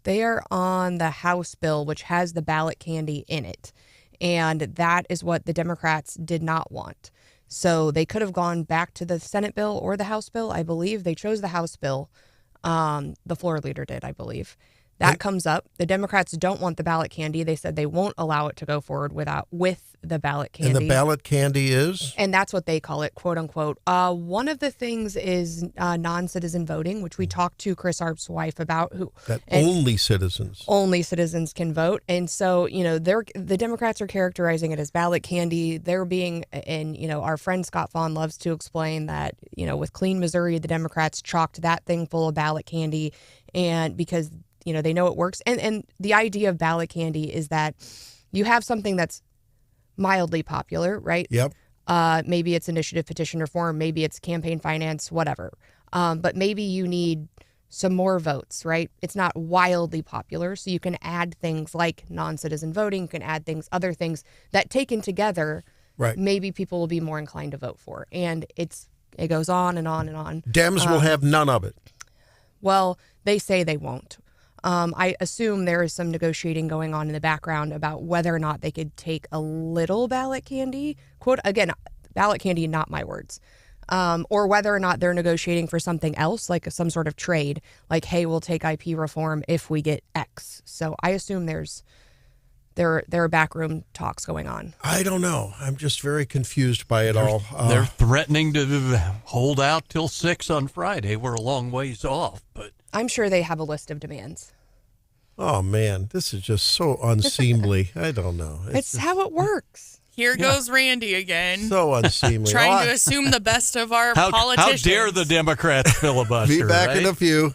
the House bill, which has the ballot candy in it. And that is what the Democrats did not want. So they could have gone back to the Senate bill or the House bill. I believe they chose the House bill. The floor leader did, I believe. That comes up. The Democrats don't want the ballot candy. They said they won't allow it to go forward with the ballot candy. And the ballot candy is? And that's what they call it, quote unquote. One of the things is non-citizen voting, which we talked to Chris Arps' wife about. Only citizens can vote. And so, the Democrats are characterizing it as ballot candy. They're being, and, our friend Scott Vaughn loves to explain that, with Clean Missouri, the Democrats chalked that thing full of ballot candy. And because they know it works. And the idea of ballot candy is that you have something that's mildly popular, right? Yep. Maybe it's initiative petition reform, maybe it's campaign finance, whatever. But maybe you need some more votes, right? It's not wildly popular. So you can add things like non-citizen voting, you can add other things that taken together, right, maybe people will be more inclined to vote for. And it goes on and on and on. Dems will have none of it. Well, they say they won't. I assume there is some negotiating going on in the background about whether or not they could take a little ballot candy, quote, again, ballot candy, not my words, or whether or not they're negotiating for something else, like some sort of trade, like, hey, we'll take IP reform if we get X. So I assume there are backroom talks going on. I don't know. I'm just very confused by it all. They're threatening to hold out till 6 on Friday. We're a long ways off, but I'm sure they have a list of demands. Oh, man, this is just so unseemly. I don't know. It's how it works. Here goes Randy again. So unseemly. Trying to assume the best of our politicians. How dare the Democrats filibuster? Be back right? in a few.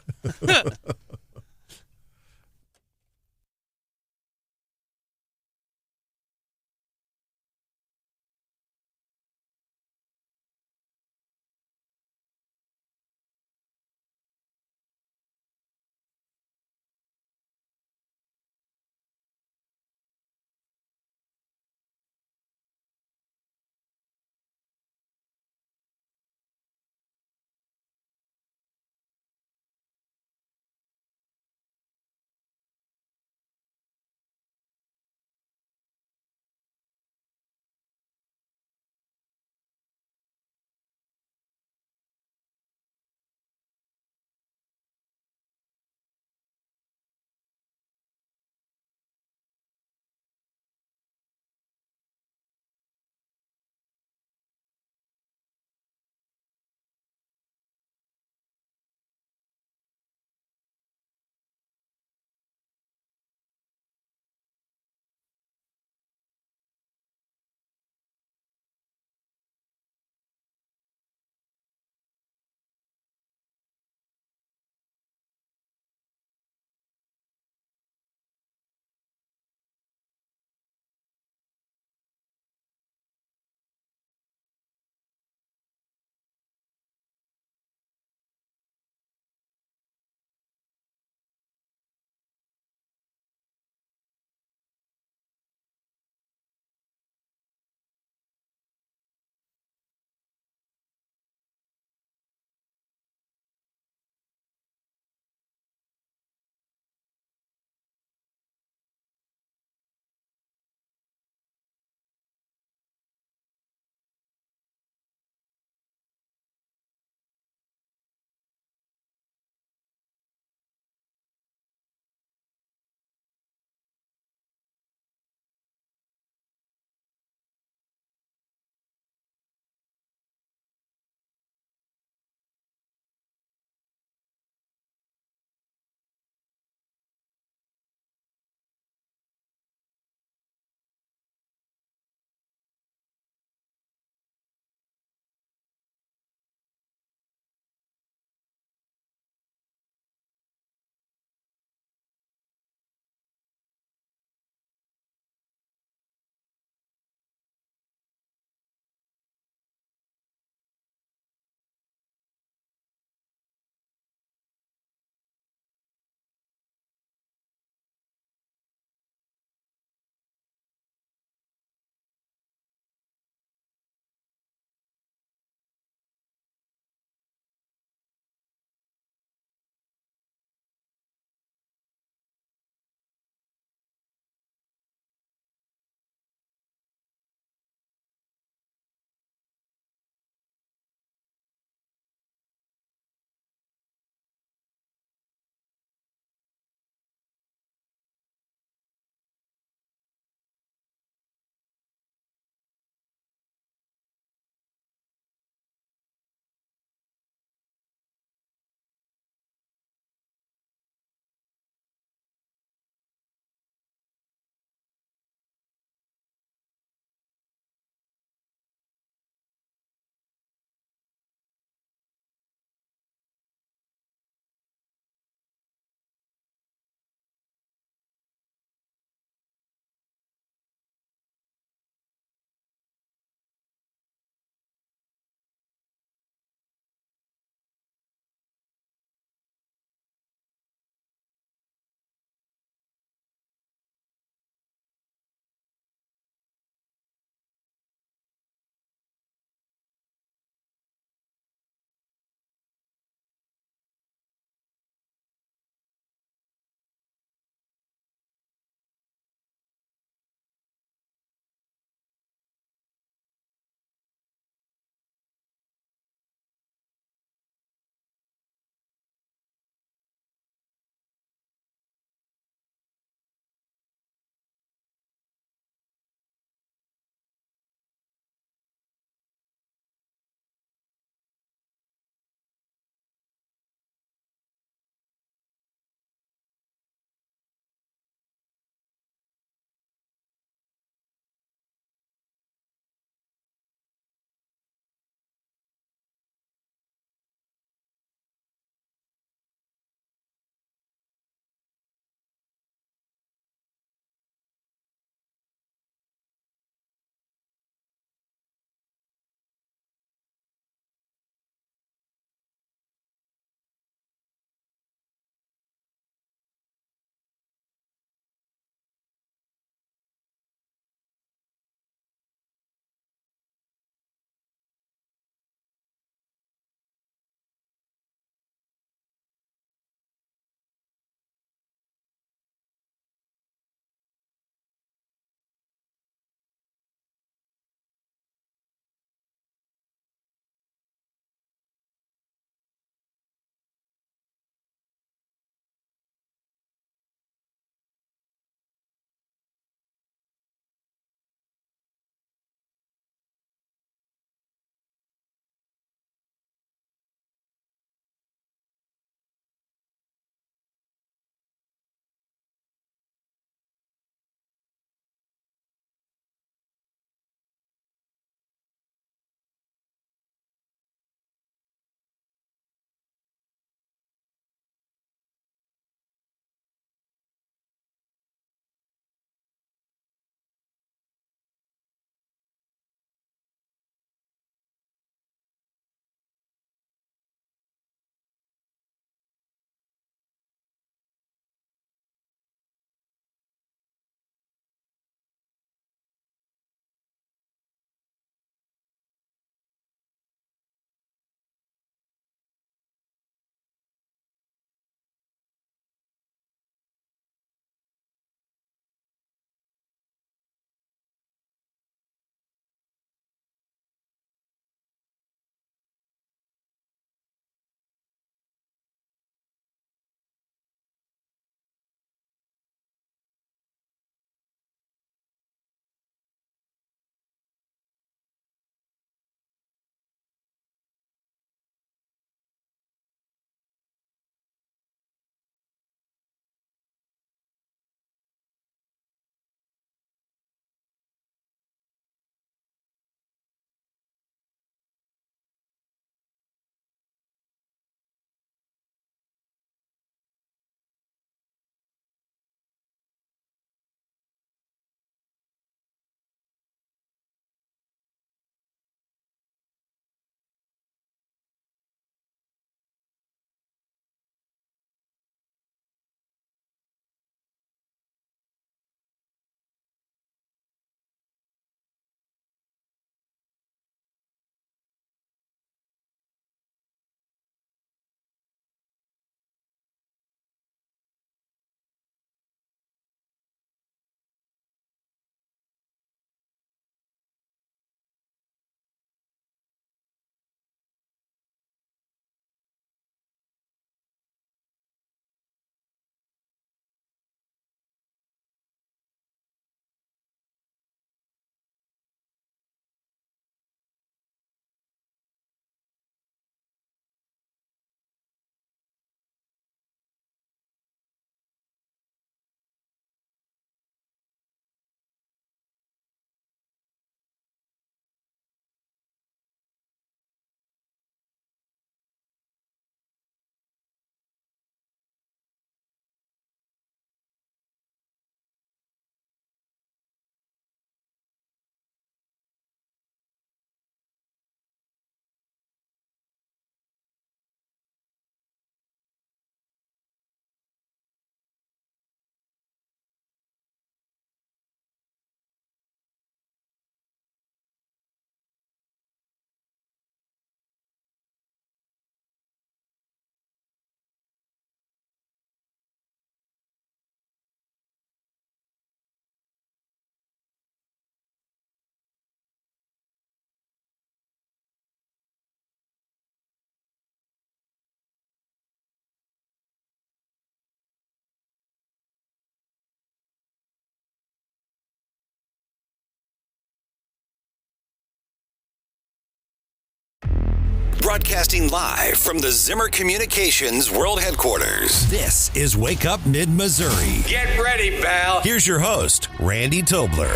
Broadcasting live from the Zimmer Communications World Headquarters. This is Wake Up Mid-Missouri. Get ready, pal. Here's your host, Randy Tobler.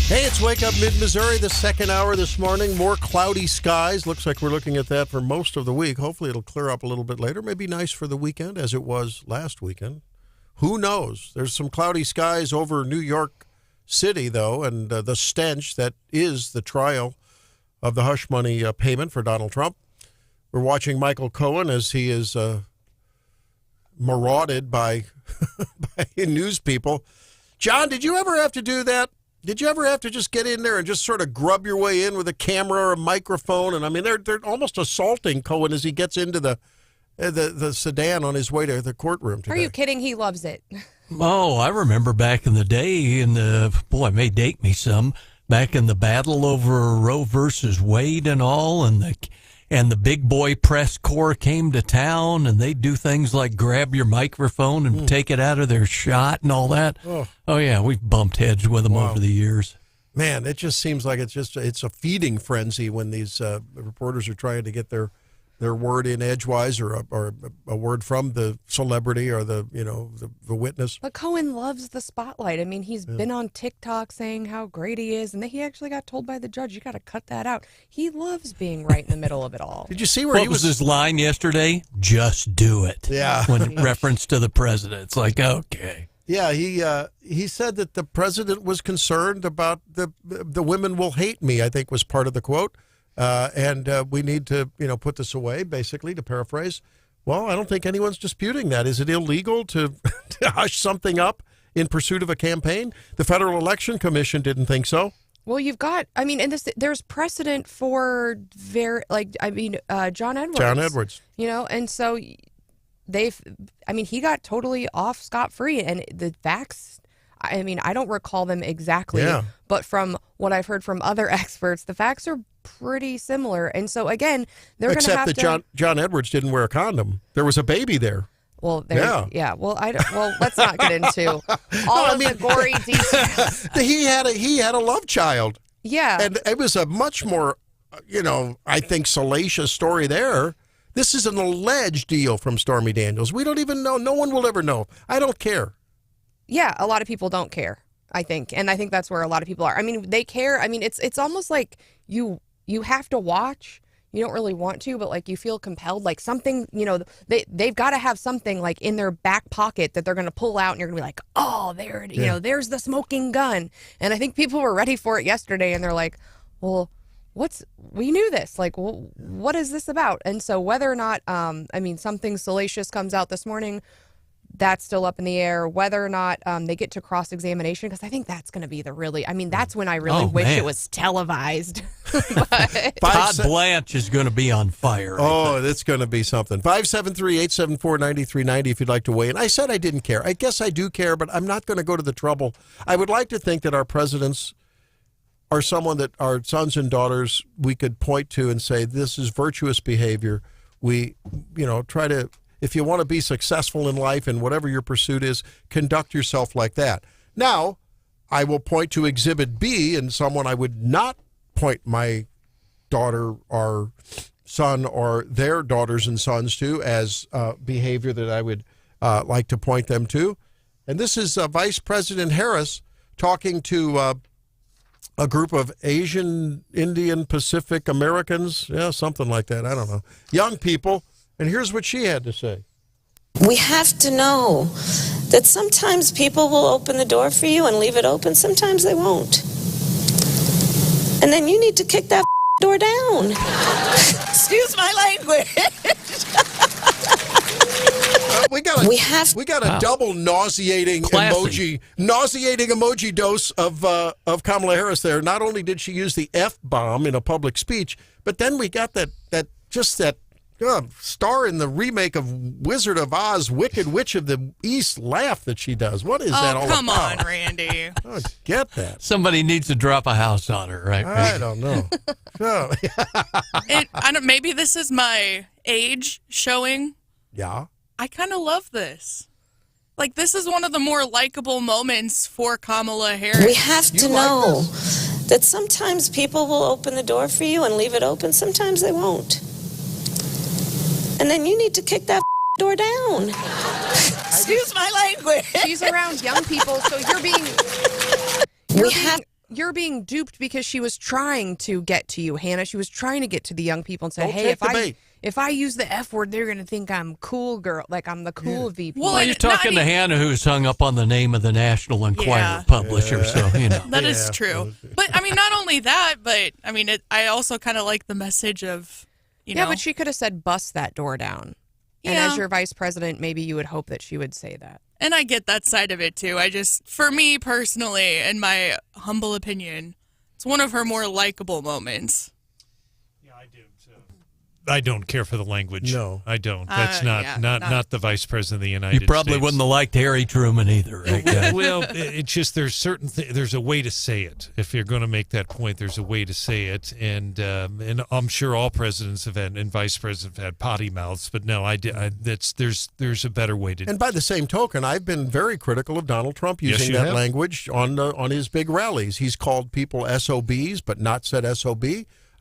Hey, it's Wake Up Mid-Missouri, the second hour this morning. More cloudy skies. Looks like we're looking at that for most of the week. Hopefully it'll clear up a little bit later. Maybe nice for the weekend as it was last weekend. Who knows? There's some cloudy skies over New York City, though, and the stench that is the trial of the hush money payment for Donald Trump. We're watching Michael Cohen as he is marauded by news people. John, did you ever have to do that? Did you ever have to just get in there and just sort of grub your way in with a camera or a microphone? And I mean, they're almost assaulting Cohen as he gets into the sedan on his way to the courtroom today. Are you kidding? He loves it. Oh, I remember back in the day boy, it may date me some, back in the battle over Roe versus Wade and all, and the big boy press corps came to town, and they'd do things like grab your microphone and take it out of their shot and all that. Oh yeah, we've bumped heads with them over the years. Man, it just seems like it's a feeding frenzy when these reporters are trying to get their word in edgewise or a word from the celebrity or the witness. But Cohen loves the spotlight. I mean, he's been on TikTok saying how great he is, and then he actually got told by the judge, you got to cut that out. He loves being right in the middle of it all. Did you see where what was his line yesterday? Just do it. Yeah. When reference to the president. It's like, okay. Yeah, he said that the president was concerned about the women will hate me, I think was part of the quote. And we need to, put this away, basically, to paraphrase. Well, I don't think anyone's disputing that. Is it illegal to hush something up in pursuit of a campaign? The Federal Election Commission didn't think so. Well, you've got, there's precedent for John Edwards. John Edwards. And so he got totally off scot-free. And the facts, I don't recall them exactly, but from what I've heard from other experts, the facts are pretty similar. And so again, they're going to have to. Except that John Edwards didn't wear a condom. There was a baby there. Well, Well, let's not get into all the gory details. He had a love child. Yeah, and it was a much more, I think, salacious story there. This is an alleged deal from Stormy Daniels. We don't even know. No one will ever know. I don't care. Yeah, a lot of people don't care, I think. And I think that's where a lot of people are. I mean, they care. I mean, it's almost like you have to watch. You don't really want to, but like you feel compelled, like something, they've got to have something like in their back pocket that they're going to pull out and you're going to be like, oh, there, there's the smoking gun. And I think people were ready for it yesterday and they're like, well, we knew this, like, well, what is this about? And so whether or not, something salacious comes out this morning, that's still up in the air. Whether or not they get to cross-examination, because I think that's going to be that's when I really wish it was televised. Todd Blanche is going to be on fire. Oh, that's going to be something. 573-874-9390 if you'd like to weigh in. I said I didn't care. I guess I do care, but I'm not going to go to the trouble. I would like to think that our presidents are someone that our sons and daughters we could point to and say, this is virtuous behavior. We, try to... If you want to be successful in life and whatever your pursuit is, conduct yourself like that. Now, I will point to Exhibit B and someone I would not point my daughter or son or their daughters and sons to as behavior that I would like to point them to. And this is Vice President Harris talking to a group of Asian, Indian, Pacific Americans. Yeah, something like that. I don't know. Young people. And here's what she had to say. We have to know that sometimes people will open the door for you and leave it open. Sometimes they won't. And then you need to kick that door down. Excuse my language. We got a double nauseating emoji dose of Kamala Harris there. Not only did she use the F-bomb in a public speech, but then we got that star in the remake of Wizard of Oz, Wicked Witch of the East laugh that she does. What is that all about? Oh, come on, Randy. I don't get that. Somebody needs to drop a house on her, right? I don't know. Maybe this is my age showing. Yeah. I kind of love this. Like, this is one of the more likable moments for Kamala Harris. We have to know that sometimes people will open the door for you and leave it open, sometimes they won't. And then you need to kick that door down. Excuse my language. She's around young people, so you're being duped because she was trying to get to you, Hannah. She was trying to get to the young people and say, Don't hey, take the bait. if I use the F word, they're going to think I'm cool girl, like I'm the cool VP. Well, Well, you're talking to Hannah, who's hung up on the name of the National Enquirer publisher, so, you know. That is true. But, I mean, not only that, but, I mean, I also kind of like the message of, you know. But she could have said, bust that door down. And Yeah. as your vice president, maybe you would hope that she would say that. And I get that side of it, too. For me personally, in my humble opinion, it's one of her more likable moments. I don't care for the language. No. I don't. That's not the vice president of the United States. You probably wouldn't have liked Harry Truman either, right, guys? Well, it's just there's there's a way to say it. If you're going to make that point, there's a way to say it, and I'm sure all presidents have had and vice presidents have had potty mouths, but no, there's a better way to. And by the same token, I've been very critical of Donald Trump using that language on his big rallies. He's called people SOBs, but not said SOB.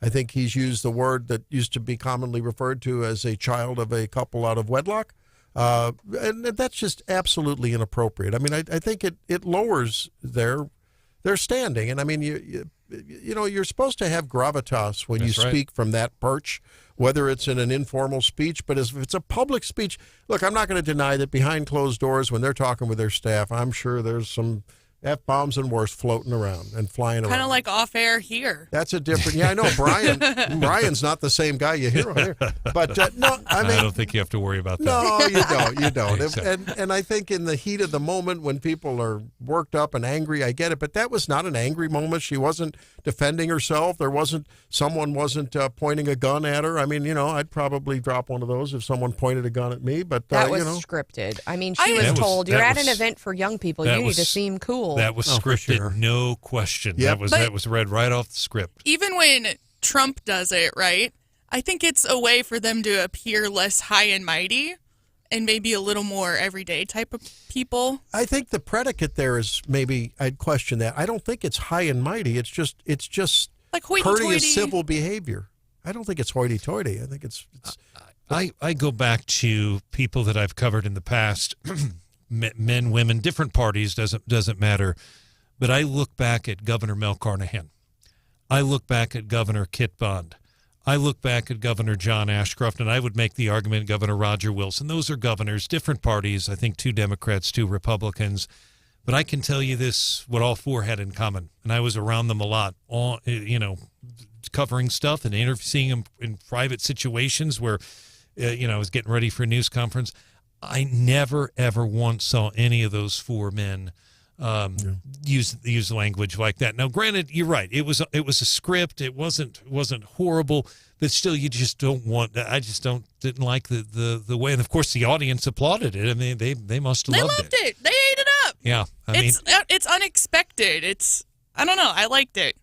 I think he's used the word that used to be commonly referred to as a child of a couple out of wedlock. And that's just absolutely inappropriate. I mean, I think it lowers their standing. And I mean, you know, you're supposed to have gravitas when you speak from that perch, whether it's in an informal speech, but if it's a public speech, look, I'm not going to deny that behind closed doors when they're talking with their staff, I'm sure there's some F-bombs and worse floating around and flying around. Kind of like off air here. That's a different. Yeah, I know. Brian's not the same guy you hear on here. But no, I mean, I don't think you have to worry about that. No, you don't. You don't. Exactly. And I think in the heat of the moment when people are worked up and angry, I get it. But that was not an angry moment. She wasn't defending herself. Someone wasn't pointing a gun at her. I mean, you know, I'd probably drop one of those if someone pointed a gun at me. But that was you know. scripted. I mean, she was told, you're at an event for young people. You need to seem cool. That was scripted, sure. no question. Yep. That was read right off the script. Even when Trump does it, right? I think it's a way for them to appear less high and mighty and maybe a little more everyday type of people. I think the predicate there is maybe I'd question that. I don't think it's high and mighty. It's just like hoity-toity. courteous civil behavior. I don't think it's hoity-toity. I think it's I go back to people that I've covered in the past, men, women, different parties, doesn't matter. But I look back at Governor Mel Carnahan. I look back at Governor Kit Bond. I look back at Governor John Ashcroft, and I would make the argument Governor Roger Wilson. Those are governors, different parties. I think 2 Democrats, 2 Republicans. But I can tell you this, what all 4 had in common, and I was around them a lot, covering stuff and interviewing them in private situations where, I was getting ready for a news conference. I never, ever once saw any of those 4 men use language like that. Now, granted, you're right. It was a script. It wasn't horrible, but still, you just don't want. I just didn't like the way. And of course, the audience applauded it. I mean, they must have loved it. They ate it up. Yeah, it's unexpected. I don't know. I liked it.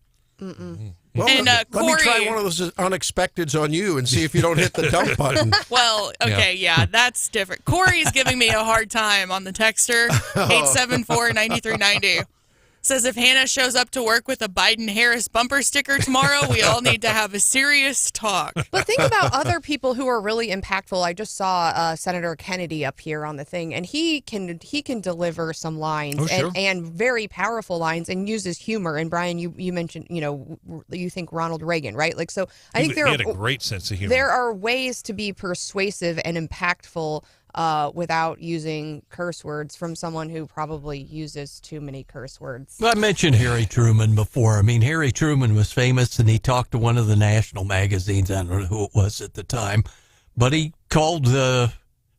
Well, and let Corey, me try one of those unexpecteds on you and see if you don't hit the dump button. Well, okay, yeah, that's different. Corey's giving me a hard time on the texter, 874-9390. Says if Hannah shows up to work with a Biden-Harris bumper sticker tomorrow, we all need to have a serious talk. But think about other people who are really impactful. I just saw Senator Kennedy up here on the thing, and he can deliver some lines and very powerful lines and uses humor. And Brian, you mentioned, you think Ronald Reagan, right? Like, so I think he had a great sense of humor. There are ways to be persuasive and impactful without using curse words from someone who probably uses too many curse words. I mentioned Harry Truman before. I mean, Harry Truman was famous, and he talked to one of the national magazines. I don't know who it was at the time, but he called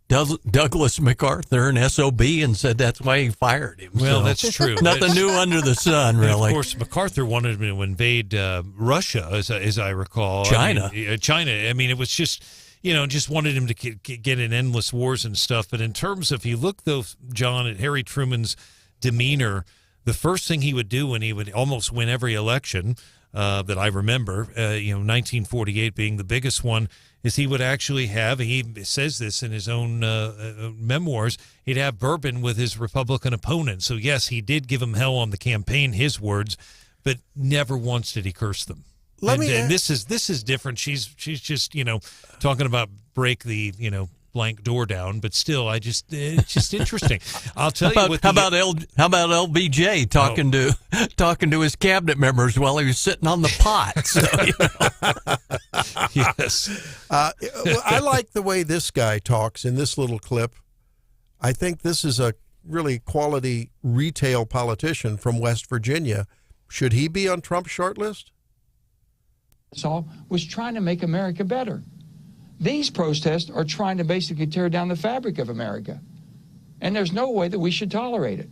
Douglas MacArthur an SOB and said that's why he fired him. Well, so, that's true. Nothing new under the sun, really. And of course, MacArthur wanted him to invade Russia, as I recall. China. China. I mean, it was just... just wanted him to get in endless wars and stuff. But in terms of, you look, though, John, at Harry Truman's demeanor, the first thing he would do when he would almost win every election that I remember, 1948 being the biggest one, is he would actually have, he says this in his own memoirs, he'd have bourbon with his Republican opponent. So, yes, he did give him hell on the campaign, his words. but never once did he curse them. And this is different. She's just talking about break the blank door down, but still, it's just interesting. I'll tell you. How about LBJ talking to his cabinet members while he was sitting on the pot? So, Yes. I like the way this guy talks in this little clip. I think this is a really quality retail politician from West Virginia. Should he be on Trump's short list? All was trying to make America better. These protests are trying to basically tear down the fabric of America. And there's no way that we should tolerate it.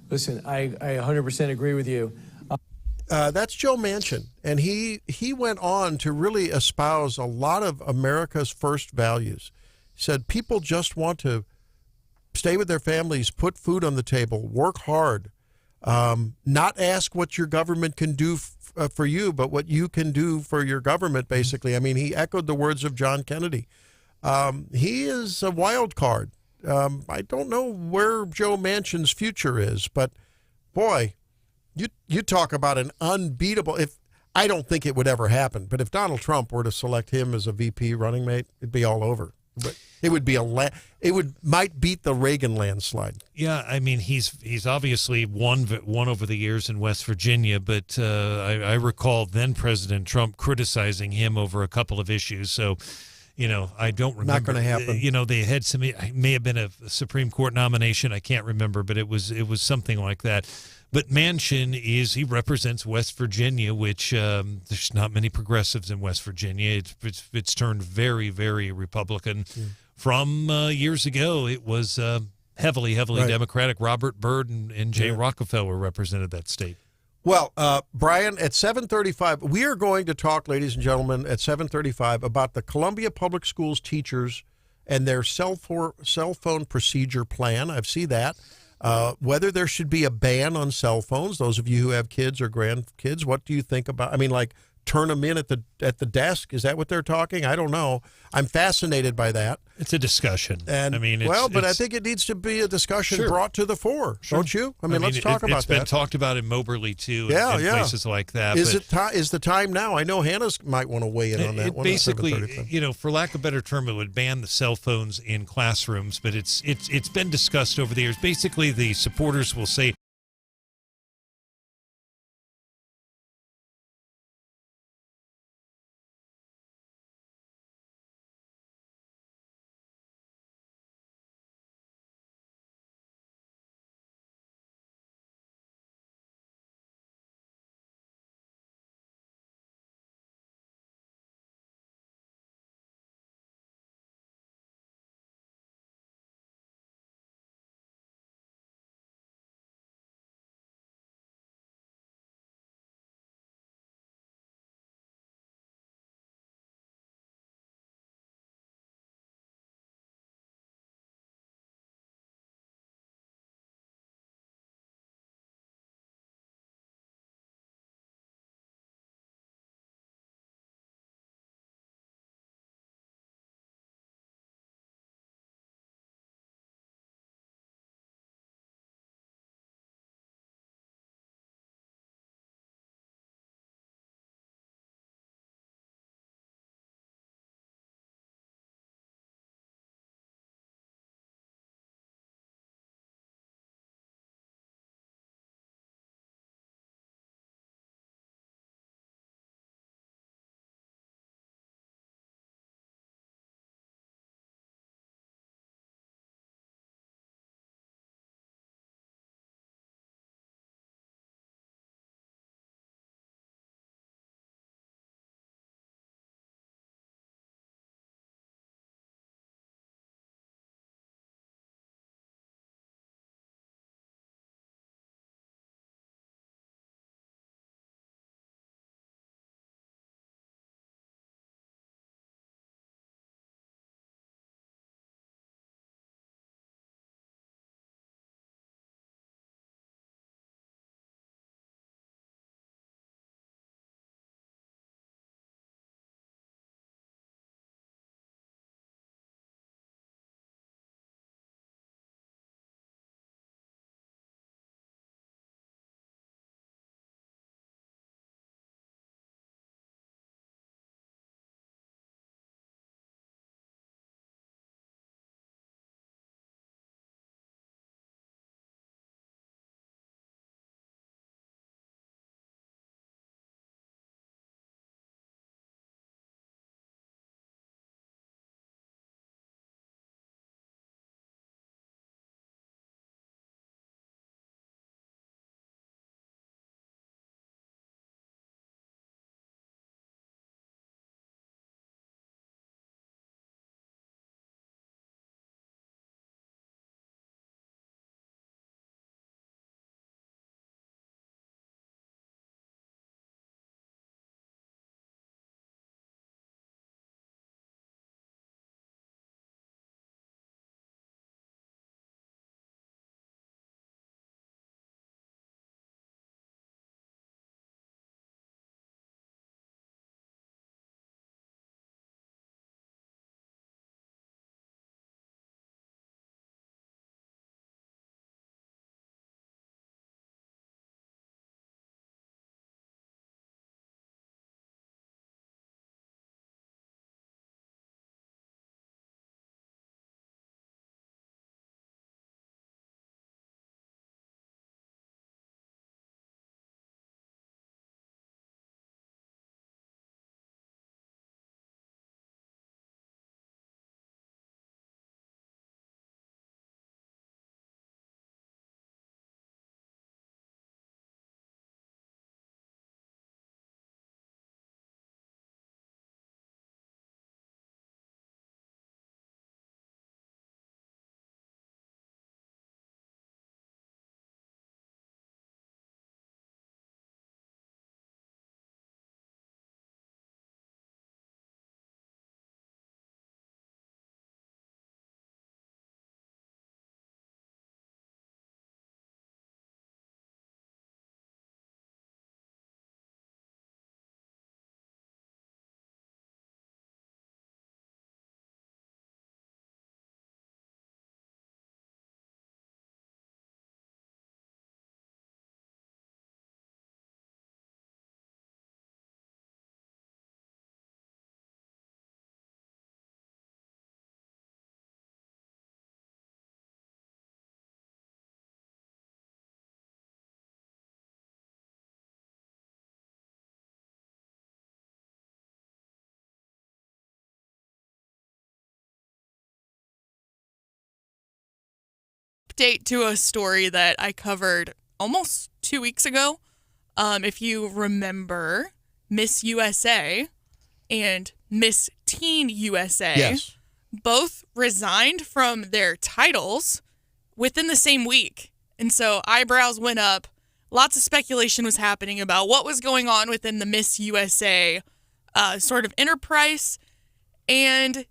Listen, I 100% agree with you. That's Joe Manchin, and he went on to really espouse a lot of America's first values. He said people just want to stay with their families, put food on the table, work hard, not ask what your government can do for you, but what you can do for your government, basically. I mean, he echoed the words of John Kennedy. He is a wild card. I don't know where Joe Manchin's future is, but boy, you talk about an unbeatable. I don't think it would ever happen, but if Donald Trump were to select him as a VP running mate, it'd be all over. But it would be might beat the Reagan landslide. Yeah, I mean he's obviously won over the years in West Virginia, but I recall then President Trump criticizing him over a couple of issues. So, I don't remember. Not going to happen. They had some. It may have been a Supreme Court nomination. I can't remember, but it was something like that. But Manchin he represents West Virginia, which there's not many progressives in West Virginia. It's turned very, very Republican. From years ago, it was heavily right. Democratic. Robert Byrd and Jay Rockefeller represented that state. Well, Brian, at 7:35, we are going to talk, ladies and gentlemen, at 7:35 about the Columbia Public Schools teachers and their cell phone procedure plan. I've seen that. Whether there should be a ban on cell phones. Those of you who have kids or grandkids, what do you think about? I mean, like turn them in at the desk. Is that what they're talking? I don't know. I'm fascinated by that. It's a discussion. And but I think it needs to be a discussion brought to the fore, don't you? I mean, let's talk about that. It's been talked about in Moberly too, and places like that. Is the time now? I know Hannah's might want to weigh in on that one. Basically, for lack of a better term, it would ban the cell phones in classrooms, but it's been discussed over the years. Basically, the supporters will say update to a story that I covered almost 2 weeks ago. If you remember, Miss USA and Miss Teen USA Yes. both resigned from their titles within the same week. And so eyebrows went up. Lots of speculation was happening about what was going on within the Miss USA sort of enterprise. And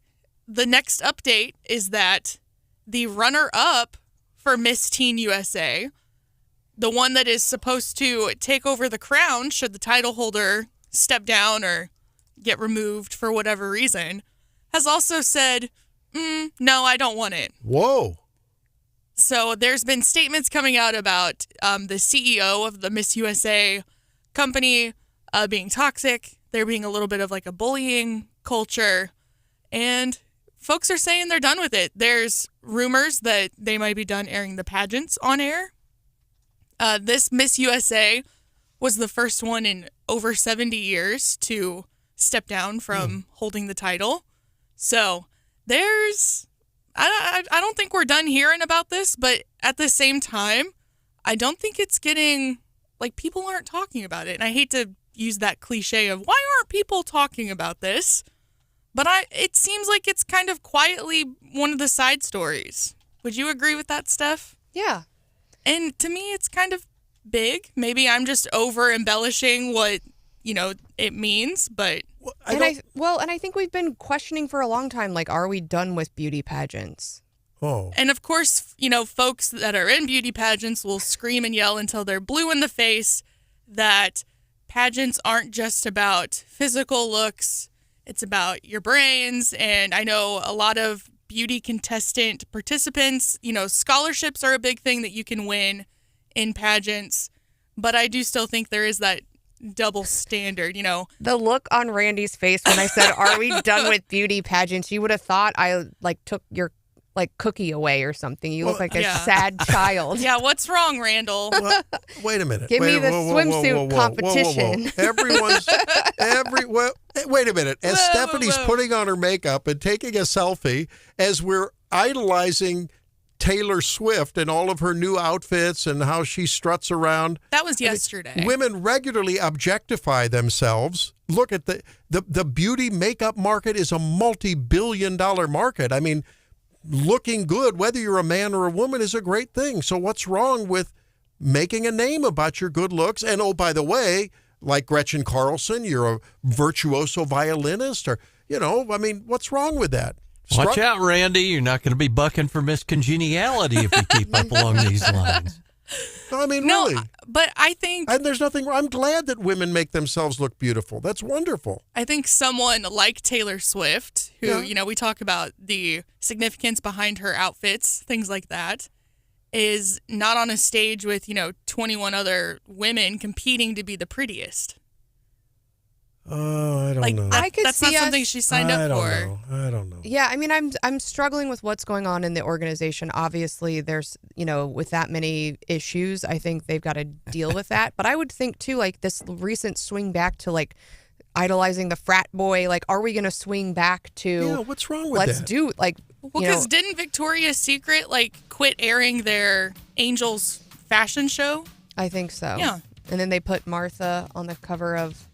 the next update is that the runner-up for Miss Teen USA, the one that is supposed to take over the crown should the title holder step down or get removed for whatever reason, has also said, no, I don't want it. Whoa. So there's been statements coming out about the CEO of the Miss USA company being toxic. There being a little bit of like a bullying culture. And folks are saying they're done with it. There's rumors that they might be done airing the pageants on air. This Miss USA was the first one in over 70 years to step down from holding the title. So there's... I don't think we're done hearing about this, but at the same time, I don't think it's getting, like, people aren't talking about it. And I hate to use that cliche of, why aren't people talking about this? But it seems like it's kind of quietly one of the side stories. Would you agree with that, Steph? Yeah. And to me, it's kind of big. Maybe I'm just over embellishing what, it means, but... I think we've been questioning for a long time, like, are we done with beauty pageants? Oh. And of course, folks that are in beauty pageants will scream and yell until they're blue in the face that pageants aren't just about physical looks, it's about your brains. And I know a lot of beauty contestant participants, scholarships are a big thing that you can win in pageants, but I do still think there is that double standard, The look on Randy's face when I said, are we done with beauty pageants? You would have thought I took your cookie away or something. You look like a sad child. Yeah, what's wrong, Randall? Well, wait a minute. Give me the swimsuit competition. Wait a minute. As Stephanie's putting on her makeup and taking a selfie, as we're idolizing Taylor Swift and all of her new outfits and how she struts around. That was yesterday. Women regularly objectify themselves. Look at the beauty makeup market is a multi-billion-dollar market. I mean, looking good, whether you're a man or a woman, is a great thing. So what's wrong with making a name about your good looks? And oh, by the way, like Gretchen Carlson, you're a virtuoso violinist, or what's wrong with that? Watch out, Randy. You're not going to be bucking for Miss Congeniality if you keep up along these lines. No, really. But I think... And there's nothing wrong. I'm glad that women make themselves look beautiful. That's wonderful. I think someone like Taylor Swift, who, we talk about the significance behind her outfits, things like that, is not on a stage with, 21 other women competing to be the prettiest. Oh, I don't know. That's not something she signed up for. I don't know. Yeah, I mean, I'm struggling with what's going on in the organization. Obviously, there's, with that many issues, I think they've got to deal with that. But I would think, too, this recent swing back to, idolizing the frat boy, are we going to swing back to... Yeah, what's wrong with that? Let's do, because didn't Victoria's Secret, quit airing their Angels fashion show? I think so. Yeah. And then they put Martha on the cover of...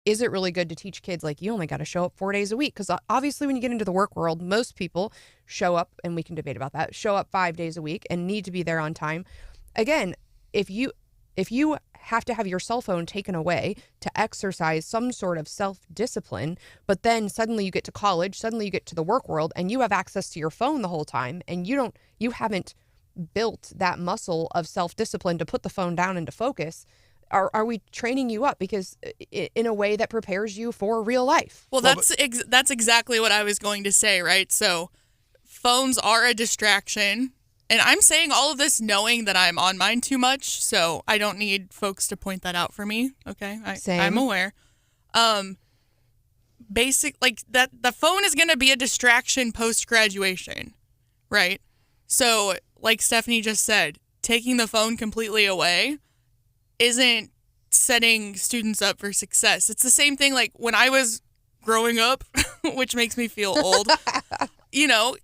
is it really good to teach kids like you only got to show up 4 days a week? Because obviously when you get into the work world, most people show up, and we can debate about that, show up 5 days a week and need to be there on time. Again, if you have to have your cell phone taken away to exercise some sort of self-discipline, but then suddenly you get to college, suddenly you get to the work world, and you have access to your phone the whole time, and you haven't built that muscle of self-discipline to put the phone down and to focus. Are we training you up because in a way that prepares you for real life? Well, that's exactly what I was going to say, right? So phones are a distraction. And I'm saying all of this knowing that I'm on mine too much, so I don't need folks to point that out for me. Okay, I'm aware. The phone is going to be a distraction post graduation, right? So, like Stephanie just said, taking the phone completely away isn't setting students up for success. It's the same thing like when I was growing up, which makes me feel old.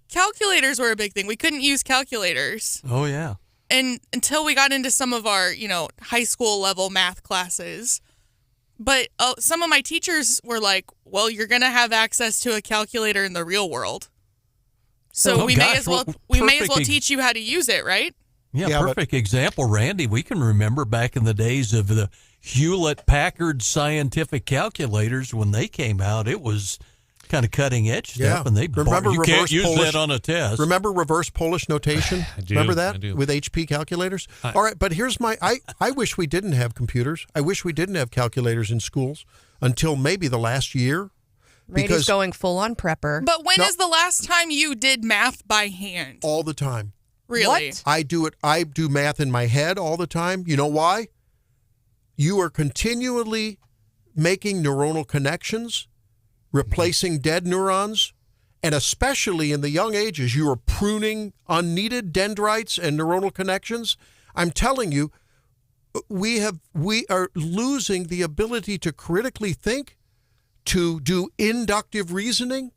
Calculators were a big thing. We couldn't use calculators. Oh, yeah. And until we got into some of our, high school level math classes. But some of my teachers were like, well, you're going to have access to a calculator in the real world. So we may as well teach you how to use it, right? Yeah, perfect example, Randy. We can remember back in the days of the Hewlett-Packard scientific calculators when they came out, it was kind of cutting edge stuff, and you can't use that on a test. Remember reverse Polish notation? Remember that with HP calculators? All right, but here's I wish we didn't have computers. I wish we didn't have calculators in schools until maybe the last year. Randy's going full on prepper. But when is the last time you did math by hand? All the time. Really? What? I do math in my head all the time. You know why? You are continually making neuronal connections, replacing dead neurons, and especially in the young ages, you are pruning unneeded dendrites and neuronal connections. I'm telling you, we are losing the ability to critically think, to do inductive reasoning.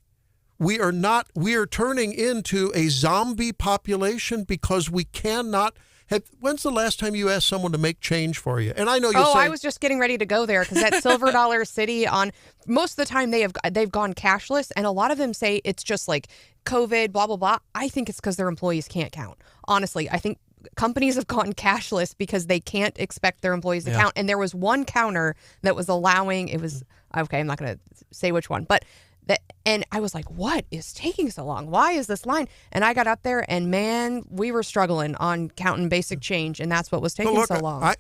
We are turning into a zombie population because we cannot have. When's the last time you asked someone to make change for you? And I know you'll say, I was just getting ready to go there because at Silver Dollar City, on most of the time they've gone cashless, and a lot of them say it's just like COVID, blah blah blah. I think it's because their employees can't count. Honestly, I think companies have gone cashless because they can't expect their employees to count. And there was one counter that was allowing. It was okay. I'm not going to say which one, but. And I was like, what is taking so long? Why is this line? And I got up there, and man, we were struggling on counting basic change, and that's what was taking so long. I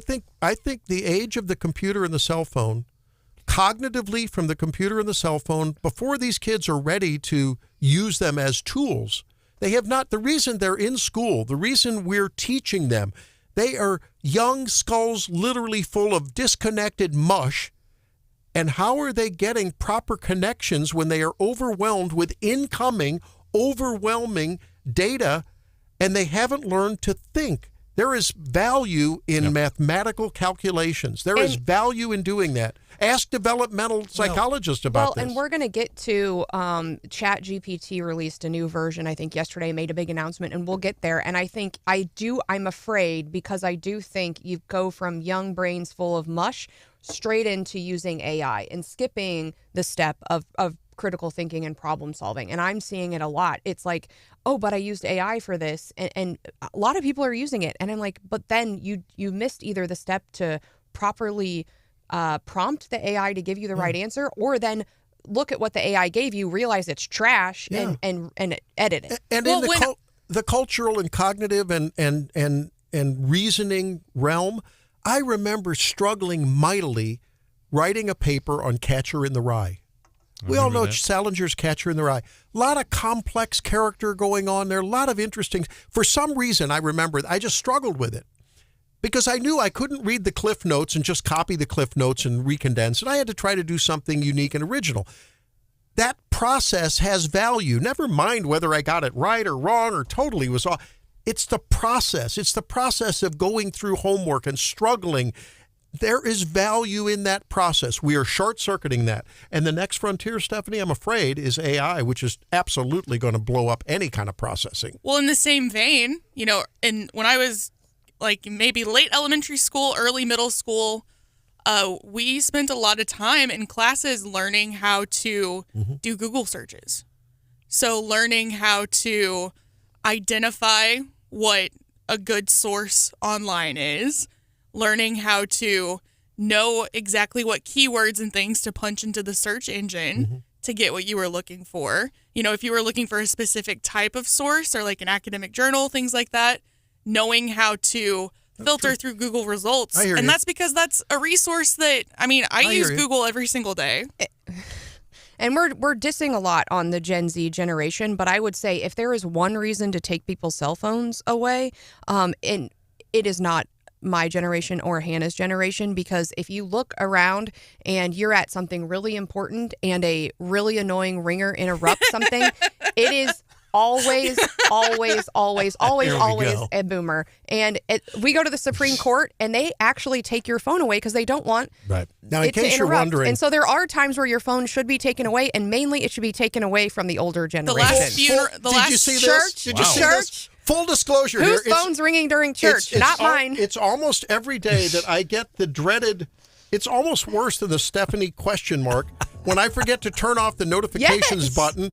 think the age of the computer and the cell phone, cognitively from the computer and the cell phone, before these kids are ready to use them as tools, they have not. The reason they're in school, the reason we're teaching them, they are young skulls literally full of disconnected mush. And how are they getting proper connections when they are overwhelmed with incoming, overwhelming data, and they haven't learned to think? There is value in mathematical calculations. There is value in doing that. Ask developmental psychologists about this. And we're going to get to ChatGPT released a new version, I think yesterday, made a big announcement, and we'll get there. And I'm afraid, because I do think you go from young brains full of mush straight into using AI and skipping the step of critical thinking and problem solving. And I'm seeing it a lot. It's like, oh, but I used AI for this. And a lot of people are using it. And I'm like, but then you missed either the step to properly prompt the AI to give you the right answer, or then look at what the AI gave you, realize it's trash, and edit it. And in the cultural and cognitive and reasoning realm, I remember struggling mightily writing a paper on Catcher in the Rye. We all know Salinger's Catcher in the Rye. A lot of complex character going on there, a lot of interesting. For some reason, I remember I just struggled with it because I knew I couldn't read the Cliff Notes and just copy the Cliff Notes and recondense, and I had to try to do something unique and original. That process has value. Never mind whether I got it right or wrong or totally was off. It's the process. It's the process of going through homework and struggling. There is value in that process. We are short-circuiting that. And the next frontier, Stephanie, I'm afraid, is AI, which is absolutely going to blow up any kind of processing. Well, in the same vein, and when I was like maybe late elementary school, early middle school, we spent a lot of time in classes learning how to do Google searches. So learning how to identify what a good source online is, learning how to know exactly what keywords and things to punch into the search engine to get what you were looking for. You know, if you were looking for a specific type of source or like an academic journal, things like that, knowing how to filter through Google results. And that's because that's a resource that, I mean, I use Google every single day. And we're dissing a lot on the Gen Z generation, but I would say if there is one reason to take people's cell phones away, and it is not my generation or Hannah's generation, because if you look around and you're at something really important and a really annoying ringer interrupts something, it is always a boomer. And we go to the Supreme Court and they actually take your phone away because they don't want Now, in it to case you're interrupt. wondering, And so there are times where your phone should be taken away, and mainly it should be taken away from the older generation. Did you see this? Did you see this? Full disclosure Whose here. phone's ringing during church? Not mine. It's almost every day that I get the dreaded, it's almost worse than the Stephanie question mark, when I forget to turn off the notifications button.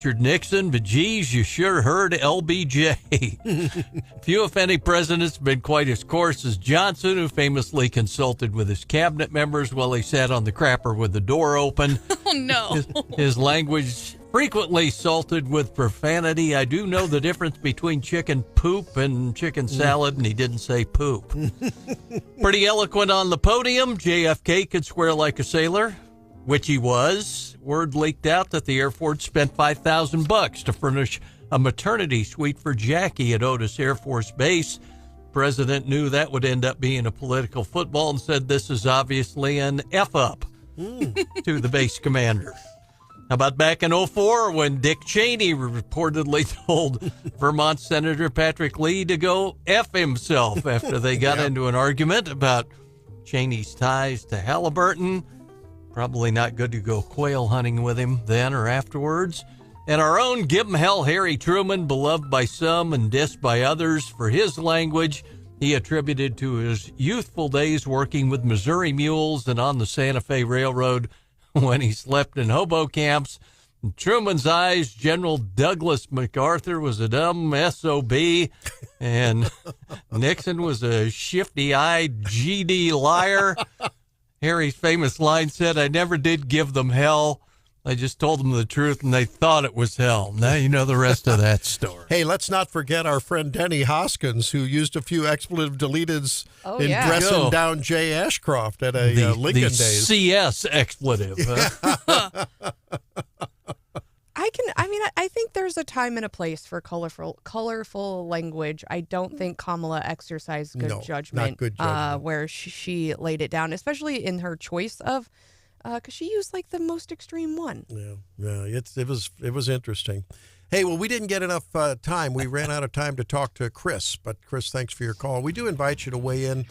Richard Nixon, but geez, you sure heard LBJ. Few, if any, presidents have been quite as coarse as Johnson, who famously consulted with his cabinet members while he sat on the crapper with the door open. Oh, no. His language frequently salted with profanity. I do know the difference between chicken poop and chicken salad, and he didn't say poop. Pretty eloquent on the podium. JFK could swear like a sailor, which he was. Word leaked out that the Air Force spent $5,000 to furnish a maternity suite for Jackie at Otis Air Force Base. President knew that would end up being a political football and said this is obviously an F-up to the base commander. How about back in 2004 when Dick Cheney reportedly told Vermont Senator Patrick Lee to go F himself after they got into an argument about Cheney's ties to Halliburton. Probably not good to go quail hunting with him then or afterwards. And our own give 'em hell Harry Truman, beloved by some and dissed by others for his language he attributed to his youthful days working with Missouri mules and on the Santa Fe Railroad when he slept in hobo camps. In Truman's eyes, General Douglas MacArthur was a dumb SOB, and Nixon was a shifty-eyed GD liar. Harry's famous line said, "I never did give them hell. I just told them the truth, and they thought it was hell." Now you know the rest of that story. Hey, let's not forget our friend Denny Hoskins, who used a few expletive deleteds in dressing down Jay Ashcroft at a Lincoln Days. CS expletive. I think there's a time and a place for colorful language. I don't think Kamala exercised good judgment, not good judgment. Where she laid it down, especially in her choice of, because she used like the most extreme one. Yeah, it was interesting. Hey, well, we didn't get enough time. We ran out of time to talk to Chris, but Chris, thanks for your call. We do invite you to weigh in.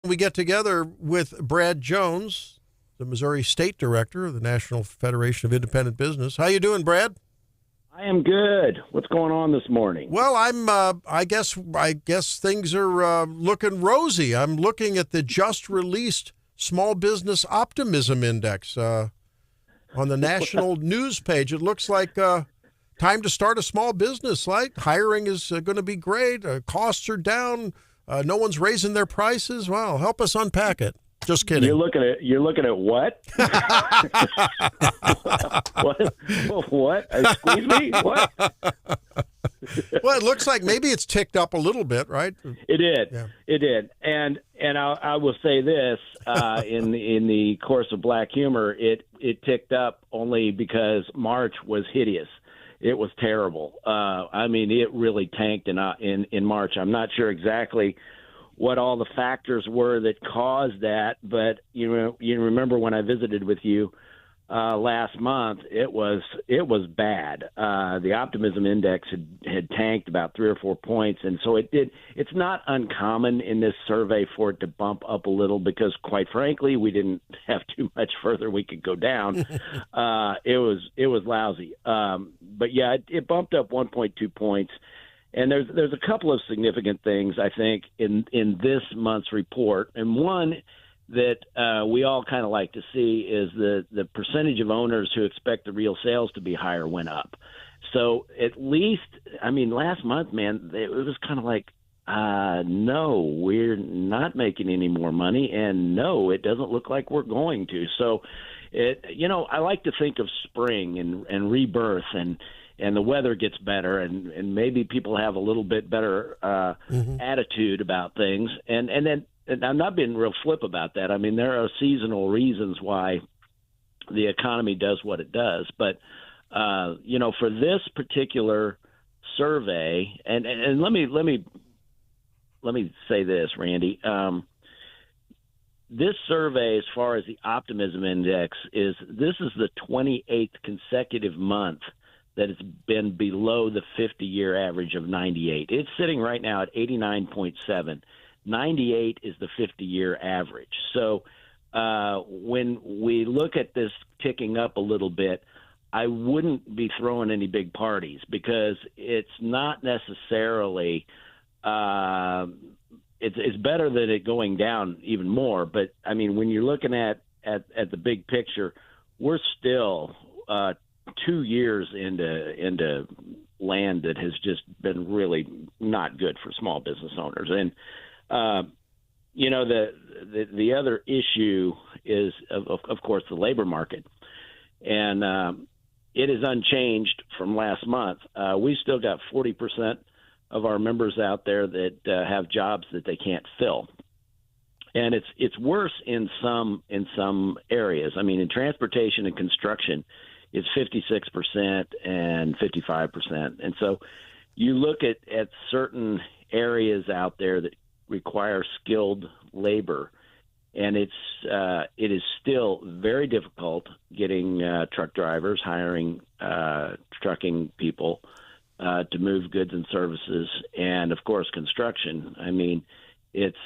We get together with Brad Jones, the Missouri State Director of the National Federation of Independent Business. How you doing, Brad? I am good. What's going on this morning? Well, I guess things are looking rosy. I'm looking at the just released Small Business Optimism Index on the national news page. It looks like time to start a small business. Right? Hiring is going to be great. Costs are down. No one's raising their prices. Well, help us unpack it. Just kidding. You're looking at what? What? Excuse me? What? Well, it looks like maybe it's ticked up a little bit, right? It did. Yeah. It did. And I will say this in the course of black humor, it ticked up only because March was hideous. It was terrible. I mean, it really tanked in March. I'm not sure exactly what all the factors were that caused that, but you remember when I visited with you last month, it was bad. The optimism index had tanked about 3 or 4 points, and so it did. It's not uncommon in this survey for it to bump up a little because, quite frankly, we didn't have too much further we could go down. It was lousy, but yeah, it bumped up 1.2 points. And there's a couple of significant things, I think, in this month's report. And one that we all kind of like to see is the percentage of owners who expect the real sales to be higher went up. So at least, I mean, last month, man, it was kind of like, no, we're not making any more money. And no, it doesn't look like we're going to. So, I like to think of spring and rebirth and the weather gets better, and maybe people have a little bit better attitude about things. And I'm not being real flip about that. I mean, there are seasonal reasons why the economy does what it does. But, for this particular survey, and let me say this, Randy. This survey, as far as the optimism index, this is the 28th consecutive month that it's been below the 50-year average of 98. It's sitting right now at 89.7. 98 is the 50-year average. So when we look at this ticking up a little bit, I wouldn't be throwing any big parties because it's not necessarily it's better than it going down even more. But, I mean, when you're looking at the big picture, we're still 2 years into land that has just been really not good for small business owners. And, the other issue is, of course, the labor market. And it is unchanged from last month. We still got 40% of our members out there that have jobs that they can't fill. And it's worse in some areas. I mean, in transportation and construction, it's 56% and 55%. And so you look at certain areas out there that require skilled labor, and it is still very difficult getting truck drivers, hiring trucking people to move goods and services, and, of course, construction. I mean, it's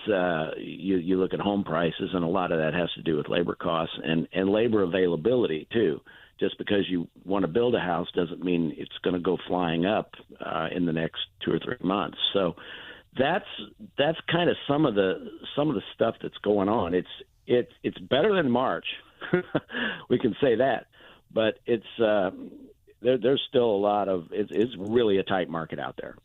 you look at home prices, and a lot of that has to do with labor costs and labor availability, too. Just because you want to build a house doesn't mean it's going to go flying up in the next 2 or 3 months. So that's kind of some of the stuff that's going on. It's better than March, we can say that, but it's there's still a lot of it's really a tight market out there.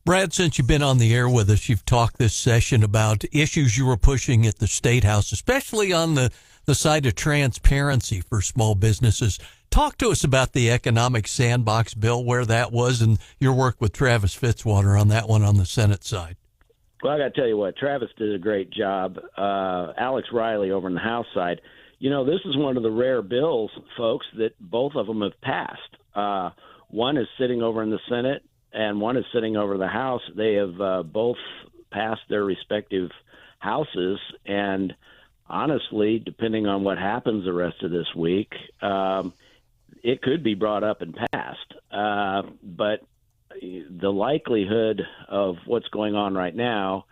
Brad, since you've been on the air with us, you've talked this session about issues you were pushing at the State House, especially on the side of transparency for small businesses. Talk to us about the economic sandbox bill, where that was, and your work with Travis Fitzwater on that one on the Senate side. Well, I got to tell you what, Travis did a great job. Alex Riley over on the House side. This is one of the rare bills, folks, that both of them have passed. One is sitting over in the Senate, and one is sitting over the House. They have both passed their respective houses, and honestly, depending on what happens the rest of this week, it could be brought up and passed. But the likelihood of what's going on right now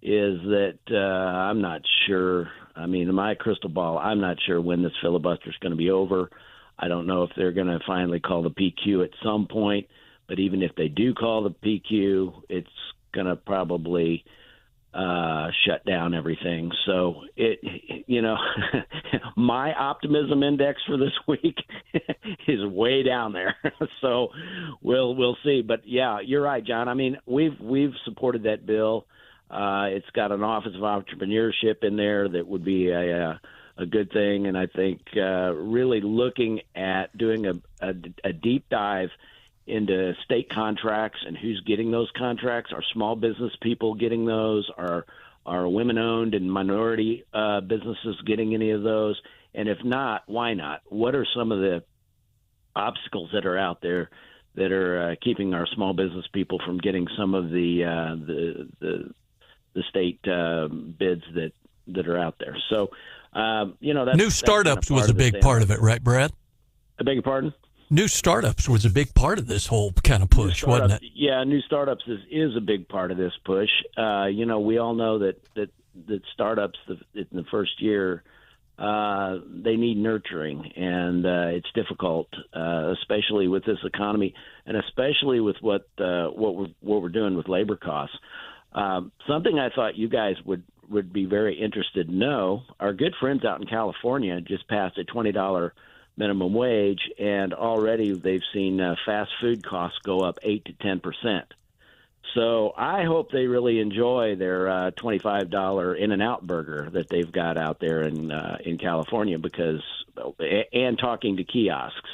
is that I'm not sure. I mean, in my crystal ball, I'm not sure when this filibuster is going to be over. I don't know if they're going to finally call the PQ at some point, but even if they do call the PQ, it's going to probably shut down everything. So my optimism index for this week is way down there. So we'll see. But yeah, you're right, John. I mean, we've supported that bill. It's got an Office of Entrepreneurship in there that would be a good thing. And I think really looking at doing a deep dive into state contracts and who's getting those contracts. Are small business people getting those? Are women-owned and minority businesses getting any of those? And if not, why not? What are some of the obstacles that are out there that are keeping our small business people from getting some of the state bids that are out there? So, that's new startups was a big part of it, right, Brad? I beg your pardon? New startups was a big part of this whole kind of push, wasn't it? Yeah, new startups is a big part of this push. We all know that startups in the first year, they need nurturing, and it's difficult, especially with this economy, and especially with what we're doing with labor costs. Something I thought you guys would be very interested to know. Our good friends out in California just passed a $20 minimum wage, and already they've seen fast food costs go up 8 to 10%. So I hope they really enjoy their $25 In-N-Out burger that they've got out there in California, because and talking to kiosks.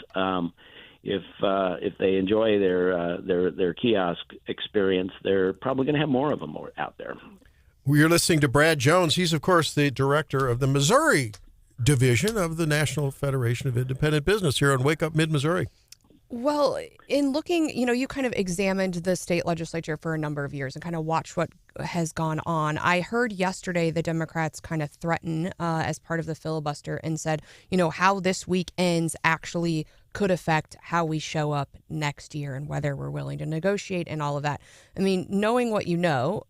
If they enjoy their kiosk experience, they're probably going to have more of them out there. You're listening to Brad Jones. He's, of course, the director of the Missouri division of the National Federation of Independent Business here on Wake Up Mid-Missouri. Well, in looking, you kind of examined the state legislature for a number of years and kind of watched what has gone on. I heard yesterday the Democrats kind of threaten as part of the filibuster and said, how this week ends actually could affect how we show up next year and whether we're willing to negotiate and all of that. I mean, knowing what you know,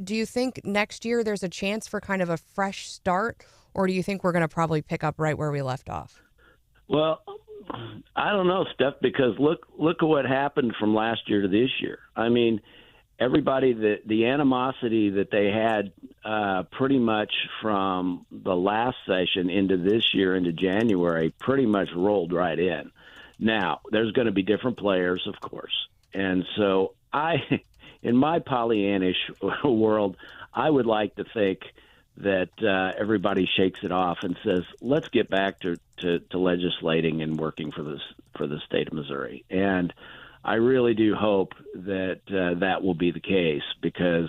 do you think next year there's a chance for kind of a fresh start, or do you think we're going to probably pick up right where we left off? Well, I don't know, Steph, because look at what happened from last year to this year. I mean, everybody, the animosity that they had pretty much from the last session into this year, into January, pretty much rolled right in. Now, there's going to be different players, of course. And so in my Pollyannish world, I would like to think that everybody shakes it off and says, let's get back to legislating and working for the state of Missouri. And I really do hope that that will be the case, because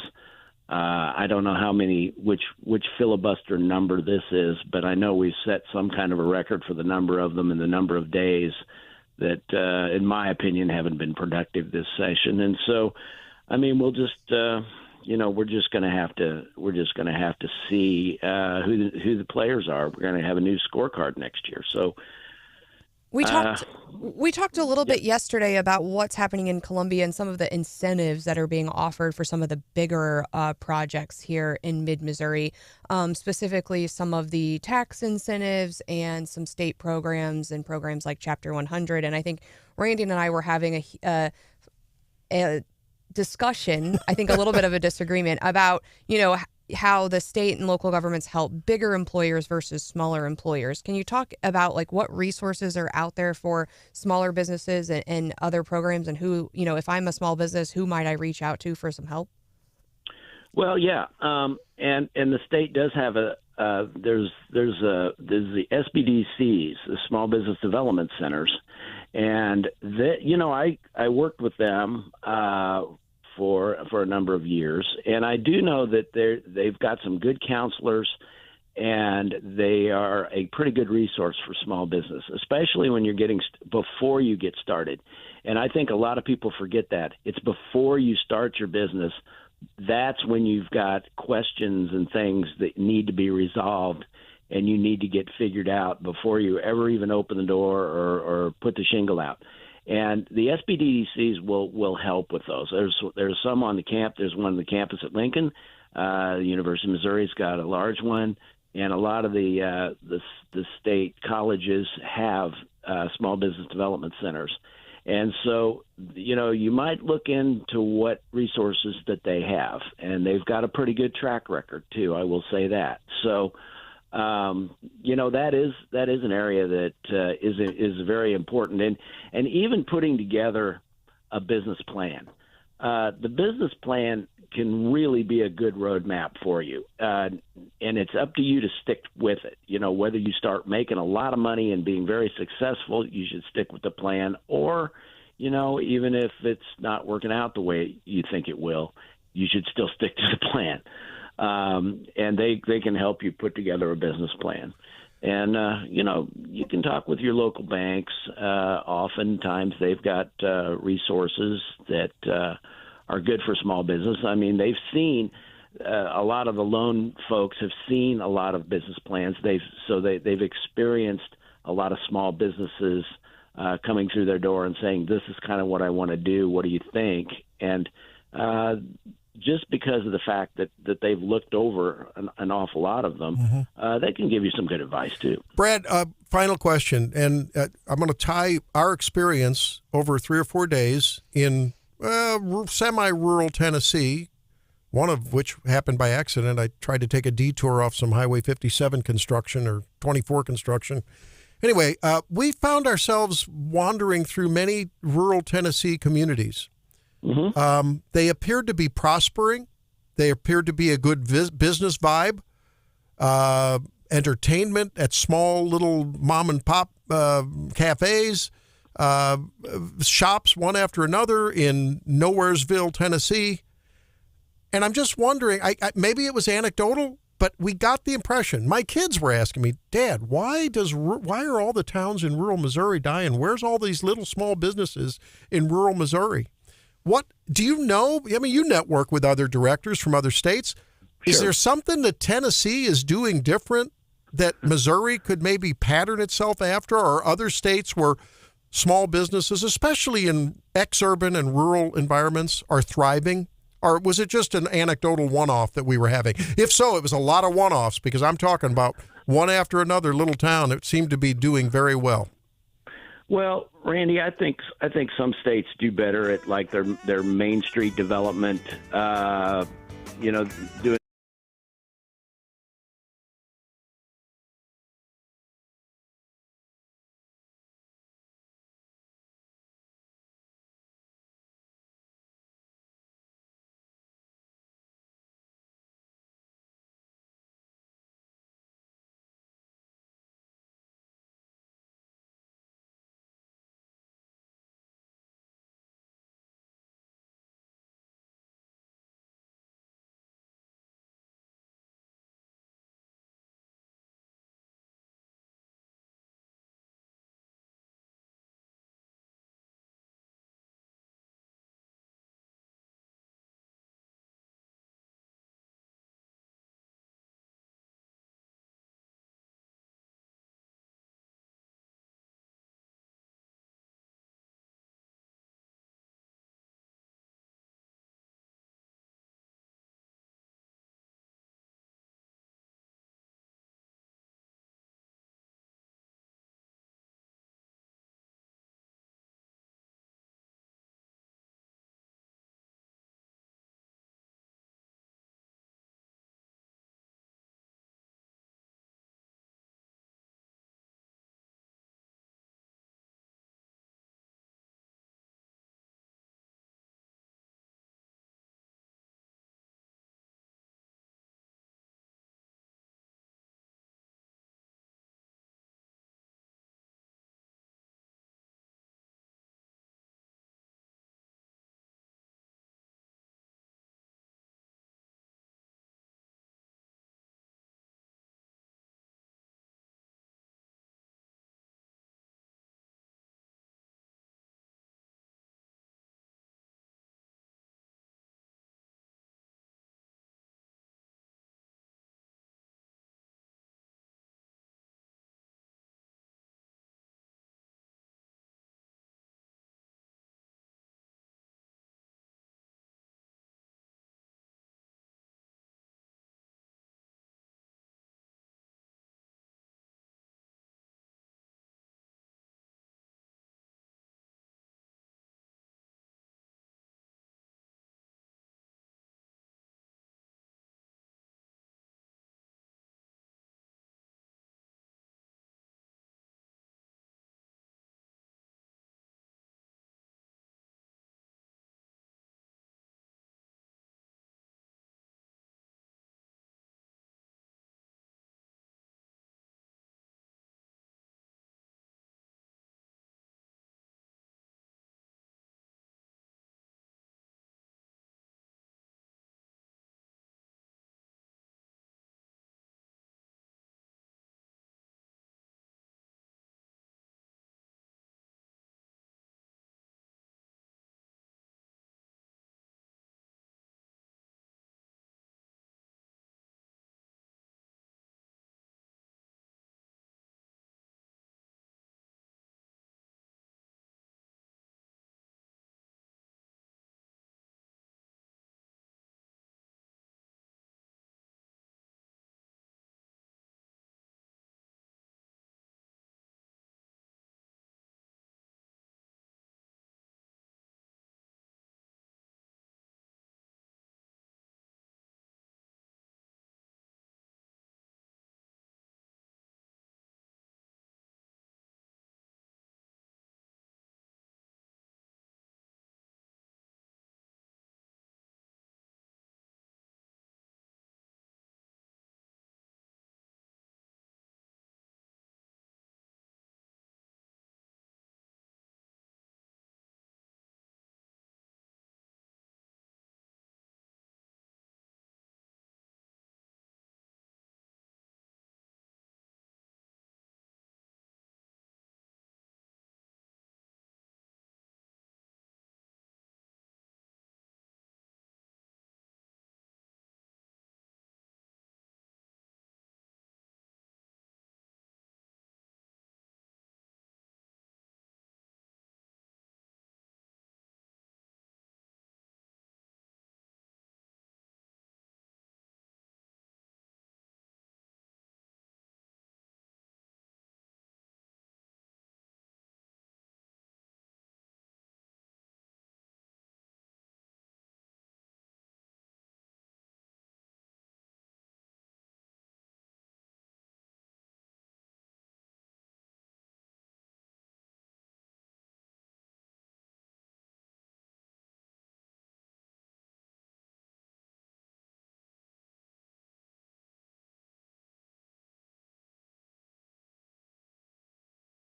I don't know which filibuster number this is, but I know we've set some kind of a record for the number of them and the number of days that, in my opinion, haven't been productive this session. And so, I mean, we'll just we're just going to have to see who the players are. We're going to have a new scorecard next year. So we talked a little bit yesterday about what's happening in Columbia and some of the incentives that are being offered for some of the bigger projects here in mid-Missouri, specifically some of the tax incentives and some state programs and programs like Chapter 100. And I think Randy and I were having a discussion, I think a little bit of a disagreement about, how the state and local governments help bigger employers versus smaller employers. Can you talk about what resources are out there for smaller businesses and other programs, and who, if I'm a small business, who might I reach out to for some help? Well, yeah. And the state does have there's the SBDCs, the Small Business Development Centers. And I worked with them for a number of years, and I do know that they've got some good counselors, and they are a pretty good resource for small business, especially when you're before you get started. And I think a lot of people forget that it's before you start your business. That's when you've got questions and things that need to be resolved, and you need to get figured out before you ever even open the door or put the shingle out. And the SBDCs will help with those. There's some on the camp. There's one on the campus at Lincoln. The University of Missouri's got a large one, and a lot of the state colleges have small business development centers. And so, you might look into what resources that they have, and they've got a pretty good track record too. I will say that. So, that is an area that is very important, and even putting together a business plan. The business plan can really be a good roadmap for you, and it's up to you to stick with it. Whether you start making a lot of money and being very successful, you should stick with the plan, or even if it's not working out the way you think it will, you should still stick to the plan. And they can help you put together a business plan. And, you can talk with your local banks. Oftentimes they've got resources that are good for small business. I mean, they've seen a lot of the loan folks have seen a lot of business plans. They've experienced a lot of small businesses coming through their door and saying, this is kind of what I want to do. What do you think? And just because of the fact that they've looked over an awful lot of them, they can give you some good advice too. Brad, final question, and I'm going to tie our experience over 3 or 4 days in semi-rural Tennessee, one of which happened by accident. I tried to take a detour off some Highway 57 construction or 24 construction. Anyway, we found ourselves wandering through many rural Tennessee communities. They appeared to be prospering. They appeared to be a good business vibe, entertainment at small little mom and pop cafes, shops one after another in Nowheresville, Tennessee. And I'm just wondering, maybe it was anecdotal, but we got the impression. My kids were asking me, Dad, why are all the towns in rural Missouri dying? Where's all these little small businesses in rural Missouri? What do you know? I mean, you network with other directors from other states. Is there something that Tennessee is doing different that Missouri could maybe pattern itself after, or other states where small businesses, especially in ex-urban and rural environments, are thriving? Or was it just an anecdotal one-off that we were having? If so, it was a lot of one-offs, because I'm talking about one after another little town that seemed to be doing very well. Well, Randy, I think some states do better at like their Main Street development, doing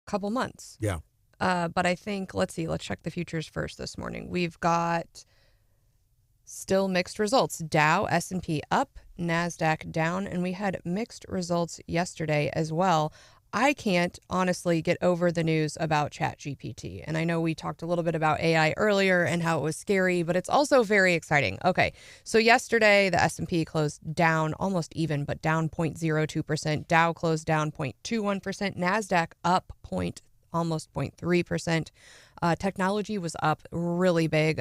couple months. Yeah. But I think, let's check the futures first this morning. We've got still mixed results. Dow, S&P up, NASDAQ down, and we had mixed results yesterday as well. I can't honestly get over the news about ChatGPT. And I know we talked a little bit about AI earlier and how it was scary, but it's also very exciting. Okay, so yesterday the S&P closed down almost even, but down 0.02%. Dow closed down 0.21%. NASDAQ up almost 0.3%. Technology was up really big.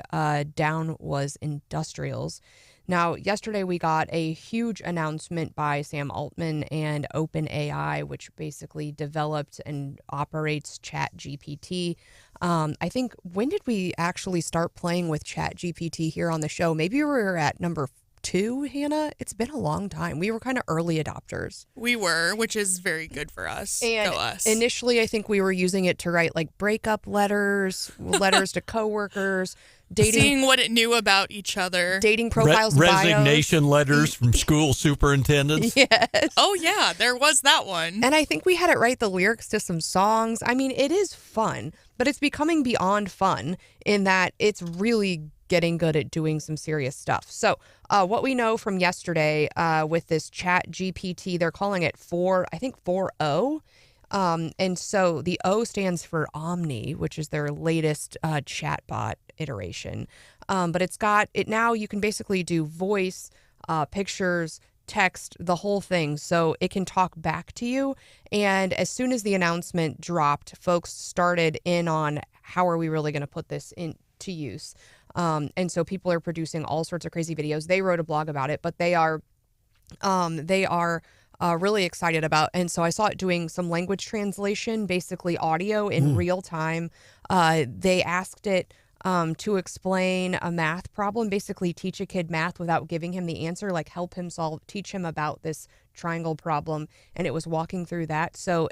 Down was industrials. Now, yesterday we got a huge announcement by Sam Altman and OpenAI, which basically developed and operates ChatGPT. I think, when did we actually start playing with ChatGPT here on the show? Maybe we were at number 2, Hannah. It's been a long time. We were kind of early adopters. We were, which is very good for us. And Go us. initially, I think we were using it to write like breakup letters to coworkers, seeing what it knew about each other, dating profiles, resignation bios. letters from school superintendents. Yes. Oh yeah, there was that one. And I think we had it write the lyrics to some songs. I mean, it is fun, but it's becoming beyond fun in that it's really getting good at doing some serious stuff. So what we know from yesterday with this Chat GPT, they're calling it 4.0. And so the O stands for Omni, which is their latest chatbot iteration. But it's got it now. You can basically do voice, pictures, text, the whole thing. So it can talk back to you. And as soon as the announcement dropped, folks started in on how are we really going to put this into use. And so people are producing all sorts of crazy videos. They wrote a blog about it, but they are really excited about. And so I saw it doing some language translation, basically audio in real time. They asked it to explain a math problem, basically teach a kid math without giving him the answer, like help him teach him about this triangle problem. And it was walking through that. So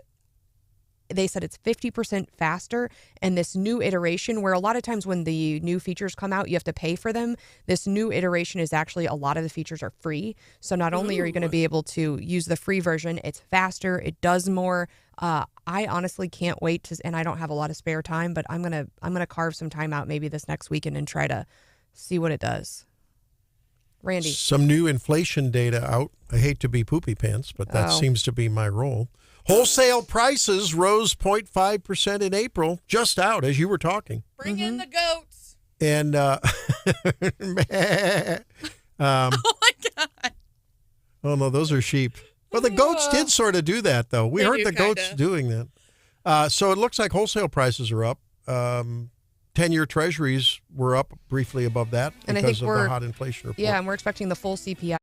they said it's 50% faster. And this new iteration, where a lot of times when the new features come out, you have to pay for them. This new iteration is actually, a lot of the features are free. So not only are you going to be able to use the free version, it's faster, it does more. I honestly can't wait and I don't have a lot of spare time, but I'm gonna carve some time out maybe this next weekend and try to see what it does. Randy, some new inflation data out. I hate to be poopy pants, but that seems to be my role. Wholesale prices rose 0.5% in April, just out as you were talking. Bring in the goats. And oh my God. Oh no, those are sheep. Well, the goats did sort of do that, though. We heard the goats doing that. So it looks like wholesale prices are up. 10-year treasuries were up briefly above that because of the hot inflation report. Yeah, and we're expecting the full CPI.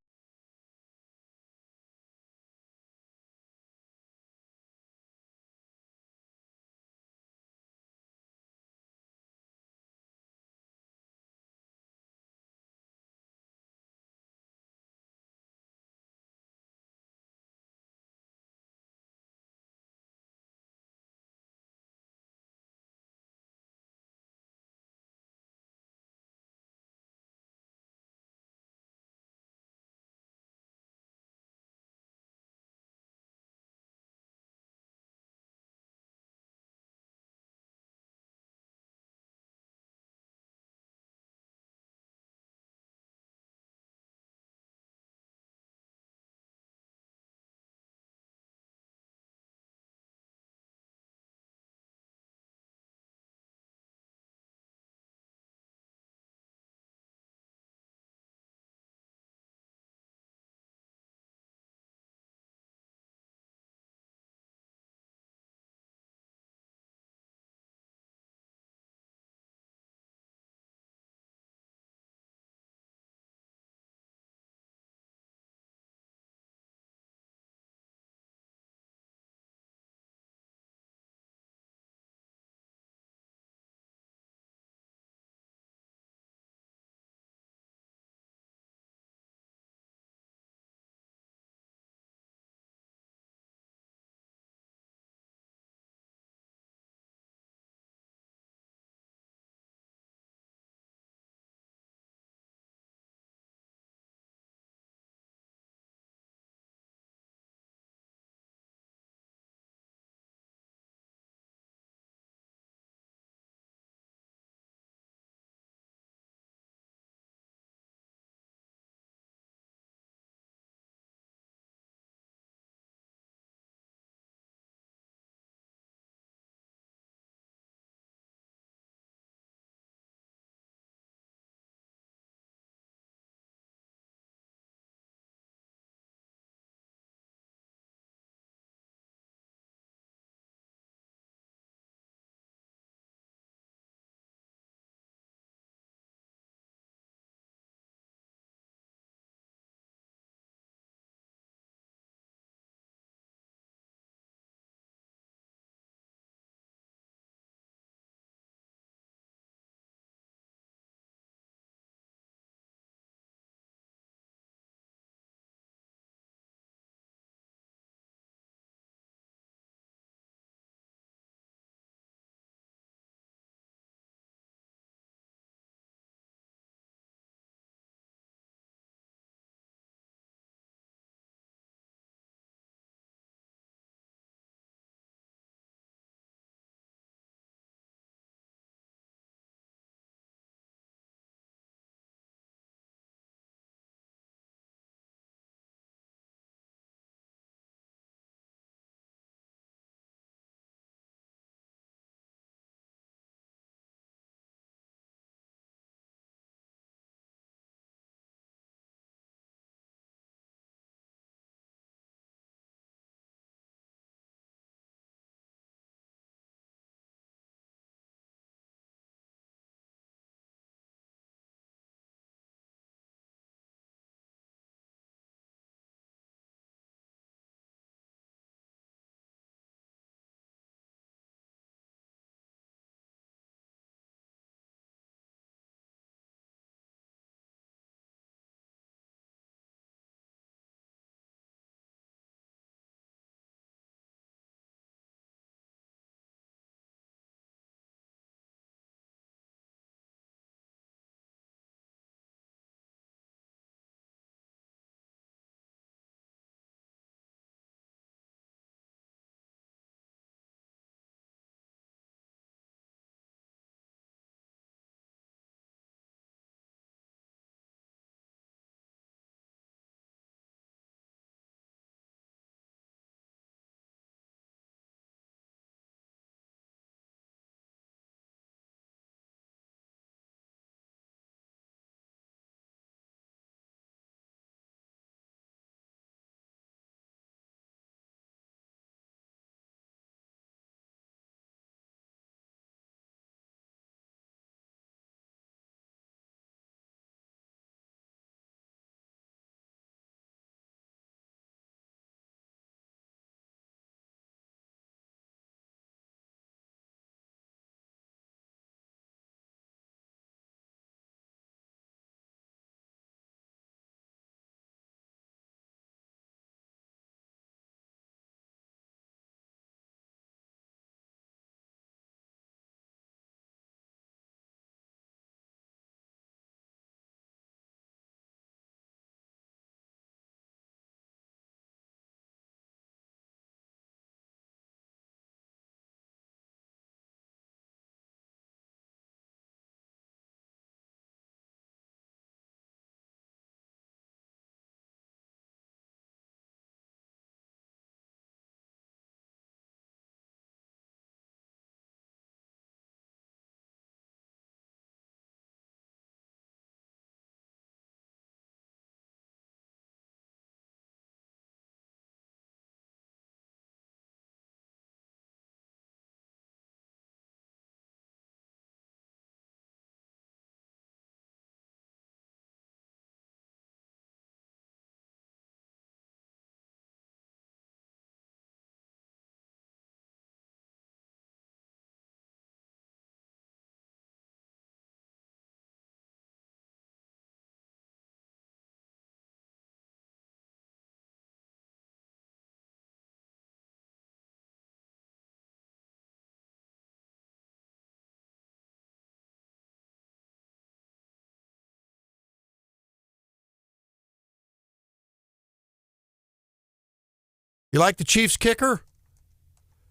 You like the Chiefs kicker?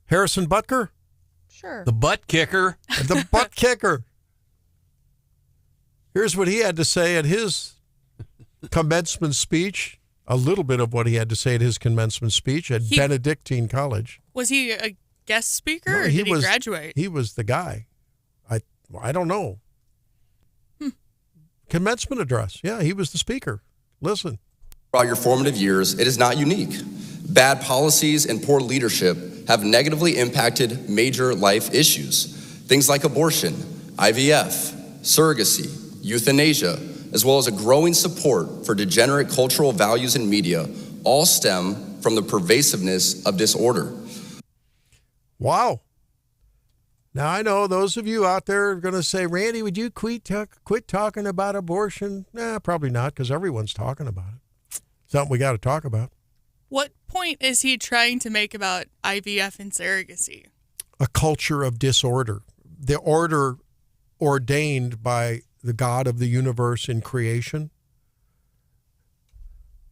Harrison Butker? Sure. The butt kicker. The butt kicker. Here's what he had to say at his commencement speech. A little bit of what he had to say at his commencement speech at Benedictine College. Was he a guest speaker or No, did he graduate? He was the guy. I don't know. Commencement address. Yeah, he was the speaker. Listen. Throughout your formative years, it is not unique. Bad policies and poor leadership have negatively impacted major life issues. Things like abortion, IVF, surrogacy, euthanasia, as well as a growing support for degenerate cultural values in media, all stem from the pervasiveness of disorder. Wow. Now, I know those of you out there are going to say, Randy, would you quit talking about abortion? Nah, probably not, because everyone's talking about it. Something we got to talk about. What point is he trying to make about IVF and surrogacy? A culture of disorder. The order ordained by the God of the universe in creation.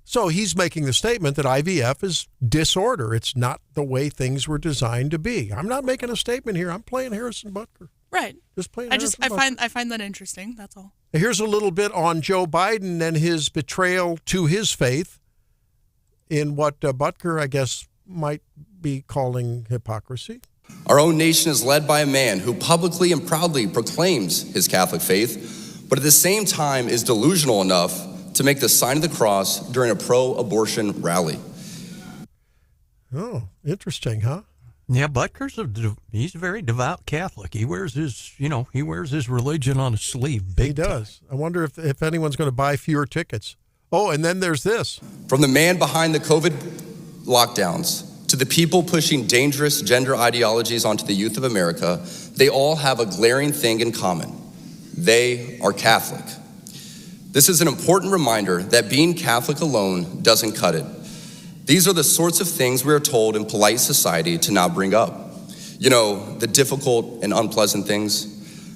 So he's making the statement that IVF is disorder. It's not the way things were designed to be. I'm not making a statement here. I'm playing Harrison Butker. Right. Just playing. I find that interesting. That's all. Here's a little bit on Joe Biden and his betrayal to his faith in what Butker, I guess, might be calling hypocrisy. Our own nation is led by a man who publicly and proudly proclaims his Catholic faith, but at the same time is delusional enough to make the sign of the cross during a pro-abortion rally. Oh, interesting, huh? Yeah, Butker's he's a very devout Catholic. He wears his religion on his sleeve. He does. I wonder if anyone's going to buy fewer tickets. Oh, and then there's this. From the man behind the COVID lockdowns to the people pushing dangerous gender ideologies onto the youth of America, they all have a glaring thing in common. They are Catholic. This is an important reminder that being Catholic alone doesn't cut it. These are the sorts of things we are told in polite society to not bring up. You know, the difficult and unpleasant things.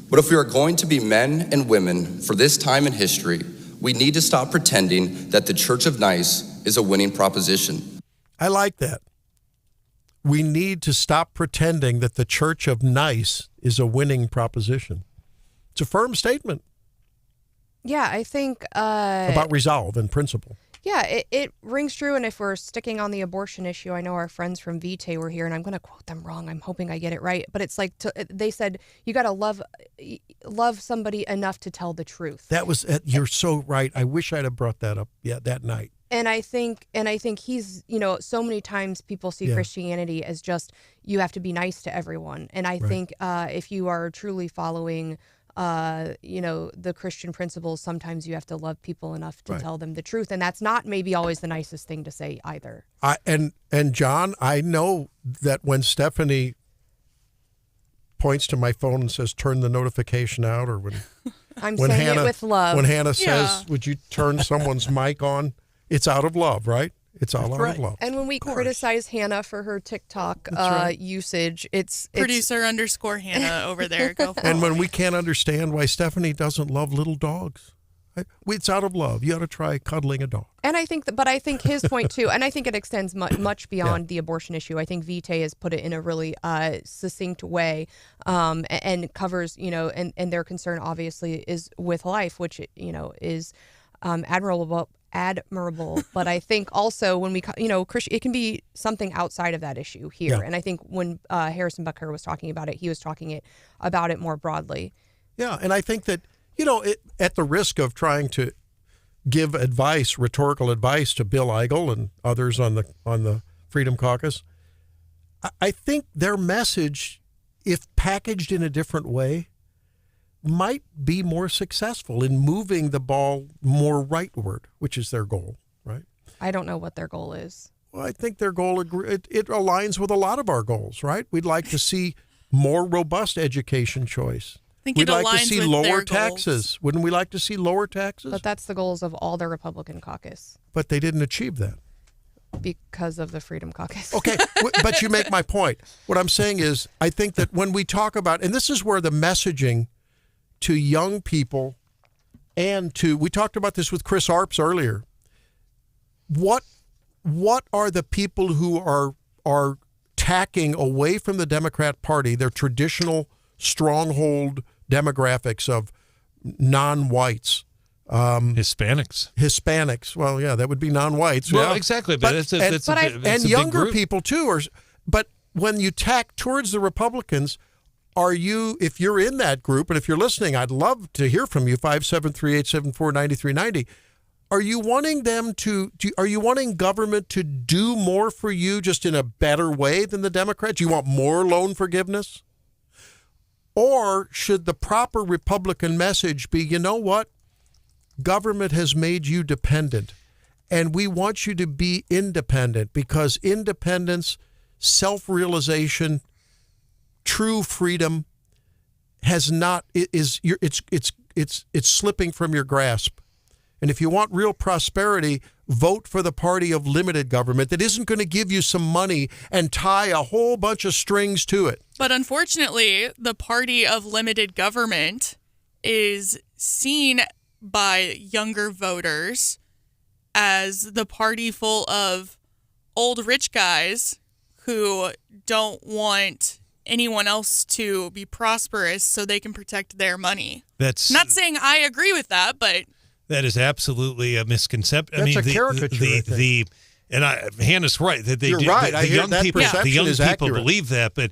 But if we are going to be men and women for this time in history, we need to stop pretending that the Church of Nice is a winning proposition. I like that. We need to stop pretending that the Church of Nice is a winning proposition. It's a firm statement. Yeah, I think... about resolve and principle. Yeah, it rings true. And if we're sticking on the abortion issue, I know our friends from Vitae were here, and I'm going to quote them wrong. I'm hoping I get it right. But it's like, they said, you got to love somebody enough to tell the truth. That was, you're so right. I wish I'd have brought that up that night. And I think he's, so many times people see Christianity as just, you have to be nice to everyone. And I think if you are truly following the Christian principles, sometimes you have to love people enough to tell them the truth. And that's not maybe always the nicest thing to say either. And John, I know that when Stephanie points to my phone and says, turn the notification out, or when saying Hannah, it with love. When Hannah says, would you turn someone's mic on? It's out of love, right? It's all out of love. And when we criticize Hannah for her TikTok usage, it's producer _ Hannah over there. Go for it. And when we can't understand why Stephanie doesn't love little dogs, it's out of love. You ought to try cuddling a dog. And I think but I think his point too, and I think it extends much beyond the abortion issue. I think Vitae has put it in a really succinct way, and covers, and their concern obviously is with life, which is admirable, but I think also when we, it can be something outside of that issue here. Yeah. And I think when Harrison Butker was talking about it, he was talking about it more broadly. Yeah, and I think that, at the risk of trying to give rhetorical advice to Bill Eigel and others on the Freedom Caucus, I think their message, if packaged in a different way, might be more successful in moving the ball more rightward, which is their goal, right? I don't know what their goal is. Well, I think their goal, it aligns with a lot of our goals, right? We'd like to see more robust education choice. We'd like to see lower taxes. Wouldn't we like to see lower taxes? But that's the goals of all the Republican caucus. But they didn't achieve that. Because of the Freedom Caucus. Okay, but you make my point. What I'm saying is, I think that when we talk about, and this is where the messaging to young people and we talked about this with Chris Arps earlier. What what are the people who are tacking away from the Democrat Party, their traditional stronghold demographics of non-whites, Hispanics. Well, yeah, that would be non-whites. Well, yeah. exactly, but it's a big younger group. people too. But when you tack towards the Republicans, if you're in that group, and if you're listening, I'd love to hear from you. 573-874-9390. Are you wanting them are you wanting government to do more for you just in a better way than the Democrats? You want more loan forgiveness? Or should the proper Republican message be, you know what? Government has made you dependent, and we want you to be independent, because independence, self-realization, true freedom it's slipping from your grasp. And if you want real prosperity, vote for the party of limited government that isn't going to give you some money and tie a whole bunch of strings to it. But unfortunately, the party of limited government is seen by younger voters as the party full of old rich guys who don't want anyone else to be prosperous so they can protect their money. That's not saying I agree with that, but that is absolutely a misconception. That's a caricature. Hannah's right. You're right. I hear that perception the young is people accurate. believe that, but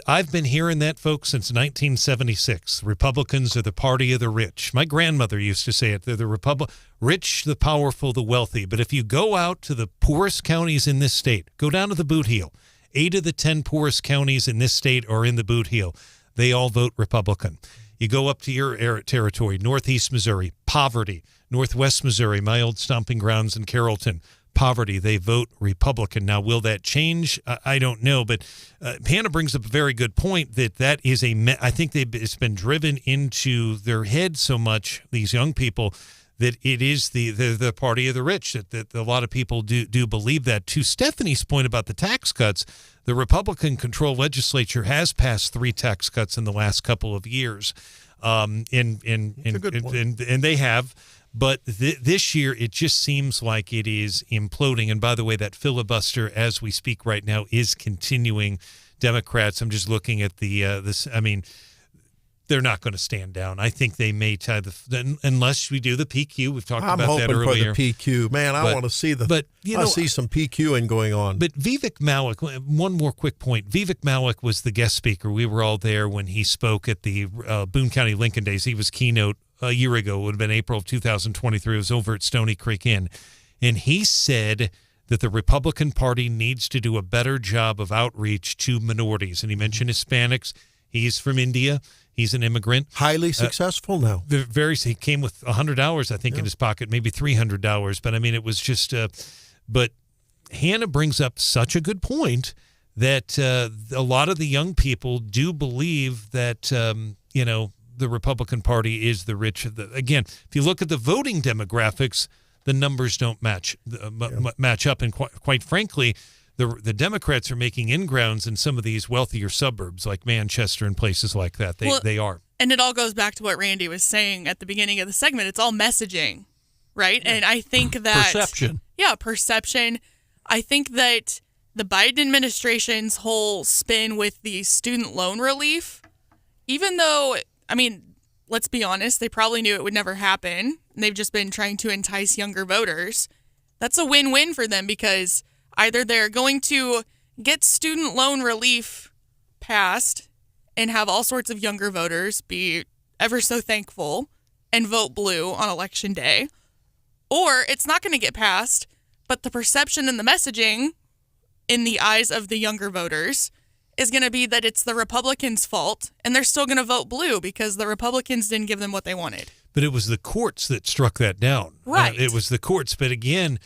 I've been hearing that, folks, since 1976. Republicans are the party of the rich. My grandmother used to say it. They're the rich, the powerful, the wealthy. But if you go out to the poorest counties in this state, go down to the boot heel. 8 of the 10 poorest counties in this state are in the boot heel. They all vote Republican. You go up to your territory, Northeast Missouri, poverty. Northwest Missouri, my old stomping grounds in Carrollton, poverty. They vote Republican. Now, will that change? I don't know. But Hannah brings up a very good point that is I think it's been driven into their head so much, these young people, that it is the party of the rich, that a lot of people do believe that. To Stephanie's point about the tax cuts, the Republican-controlled legislature has passed 3 tax cuts in the last couple of years, and they have. But this year, it just seems like it is imploding. And by the way, that filibuster, as we speak right now, is continuing. Democrats, I'm just looking at this. I mean, they're not going to stand down. I think they may tie unless we do the PQ. We've talked about that earlier. I'm hoping for the PQ. Man, I want to see see some PQing going on. But Vivek Malik, one more quick point. Vivek Malik was the guest speaker. We were all there when he spoke at the Boone County Lincoln Days. He was keynote a year ago. It would have been April of 2023. It was over at Stony Creek Inn. And he said that the Republican Party needs to do a better job of outreach to minorities. And he mentioned Hispanics. He's from India. He's an immigrant. Highly successful now. He came with $100, I think, in his pocket, maybe $300. But, I mean, it was just but Hannah brings up such a good point that a lot of the young people do believe that, the Republican Party is the rich. Again, if you look at the voting demographics, the numbers don't match up. And quite frankly, the Democrats are making ingrounds in some of these wealthier suburbs like Manchester and places like that. They are. And it all goes back to what Randy was saying at the beginning of the segment. It's all messaging, right? Yeah. And I think that perception. Yeah, perception. I think that the Biden administration's whole spin with the student loan relief, even though, I mean, let's be honest, they probably knew it would never happen. And they've just been trying to entice younger voters. That's a win-win for them because either they're going to get student loan relief passed and have all sorts of younger voters be ever so thankful and vote blue on election day, or it's not going to get passed, but the perception and the messaging in the eyes of the younger voters is going to be that it's the Republicans' fault, and they're still going to vote blue because the Republicans didn't give them what they wanted. But it was the courts that struck that down. Right. It was the courts. But again,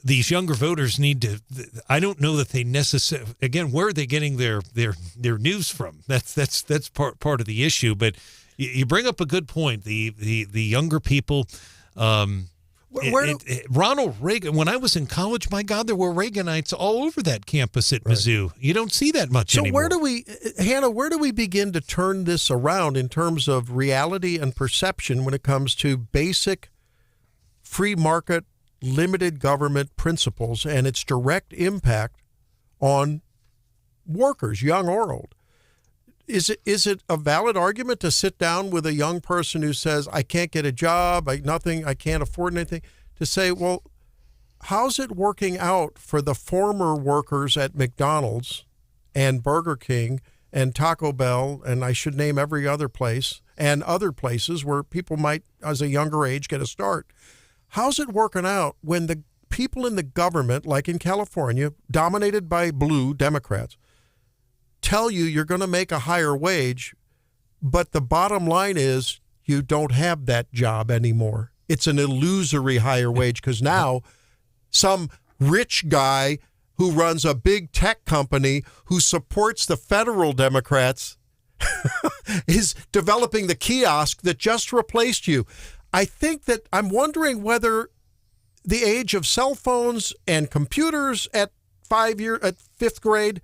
these younger voters need to, I don't know that they necessarily, again, where are they getting their news from? That's part of the issue. But you bring up a good point. The younger people, Ronald Reagan, when I was in college, my God, there were Reaganites all over that campus at Mizzou. You don't see that much anymore. Hannah, where do we begin to turn this around in terms of reality and perception when it comes to basic free market limited government principles and its direct impact on workers, young or old. Is it a valid argument to sit down with a young person who says, I can't get a job, I can't afford anything, to say, well, how's it working out for the former workers at McDonald's and Burger King and Taco Bell, and I should name every other place, and other places where people might, as a younger age, get a start? How's it working out when the people in the government, like in California, dominated by blue Democrats, tell you you're going to make a higher wage, but the bottom line is you don't have that job anymore? It's an illusory higher wage because now some rich guy who runs a big tech company who supports the federal Democrats is developing the kiosk that just replaced you. I think that I'm wondering whether the age of cell phones and computers at fifth grade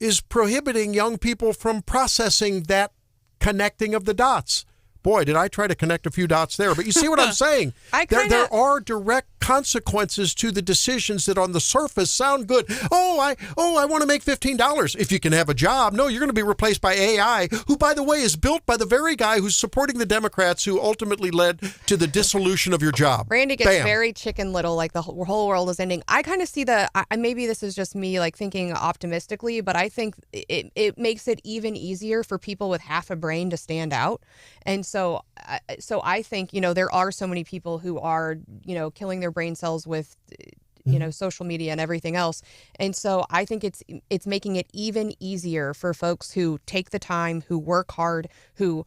is prohibiting young people from processing that connecting of the dots. Boy, did I try to connect a few dots there. But you see what I'm saying? There are direct consequences to the decisions that on the surface sound good. I want to make $15 if you can have a job. No, you're going to be replaced by AI, who, by the way, is built by the very guy who's supporting the Democrats who ultimately led to the dissolution of your job. Randy gets very Chicken Little, like the whole world is ending. I kind of see maybe this is just me like thinking optimistically, but I think it makes it even easier for people with half a brain to stand out. And so I think, there are so many people who are, killing their brain cells with, social media and everything else. And so I think it's making it even easier for folks who take the time, who work hard, who,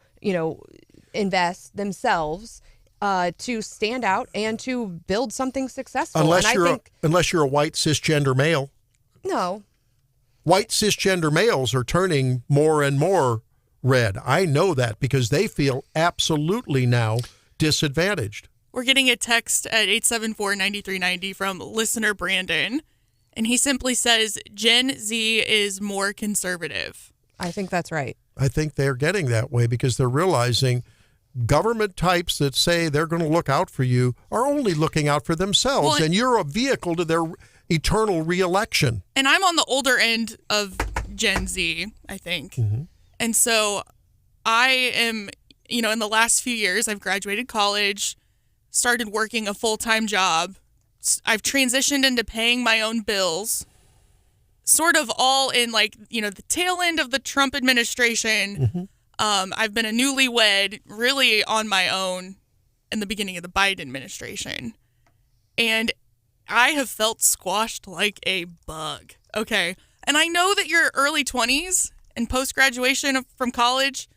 invest themselves to stand out and to build something successful. Unless you're a white cisgender male. No. White cisgender males are turning more and more red. I know that because they feel absolutely now disadvantaged. We're getting a text at 874-9390 from listener Brandon, and he simply says, Gen Z is more conservative. I think that's right. I think they're getting that way because they're realizing government types that say they're going to look out for you are only looking out for themselves, and you're a vehicle to their eternal reelection. And I'm on the older end of Gen Z, I think. Mm-hmm. And so I am, in the last few years, I've graduated college, started working a full-time job. I've transitioned into paying my own bills, sort of all in the tail end of the Trump administration. Mm-hmm. I've been a newlywed really on my own in the beginning of the Biden administration. And I have felt squashed like a bug. Okay. And I know that your early 20s and post-graduation from college,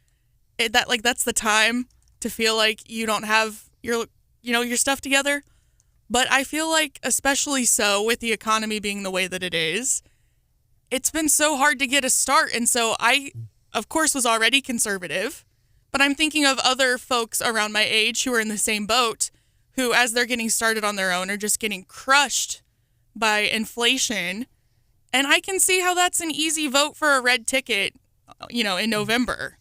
that's the time to feel like you don't have your stuff together. But I feel like, especially so with the economy being the way that it is, it's been so hard to get a start. And so I, of course, was already conservative, but I'm thinking of other folks around my age who are in the same boat, who, as they're getting started on their own, are just getting crushed by inflation. And I can see how that's an easy vote for a red ticket, in November.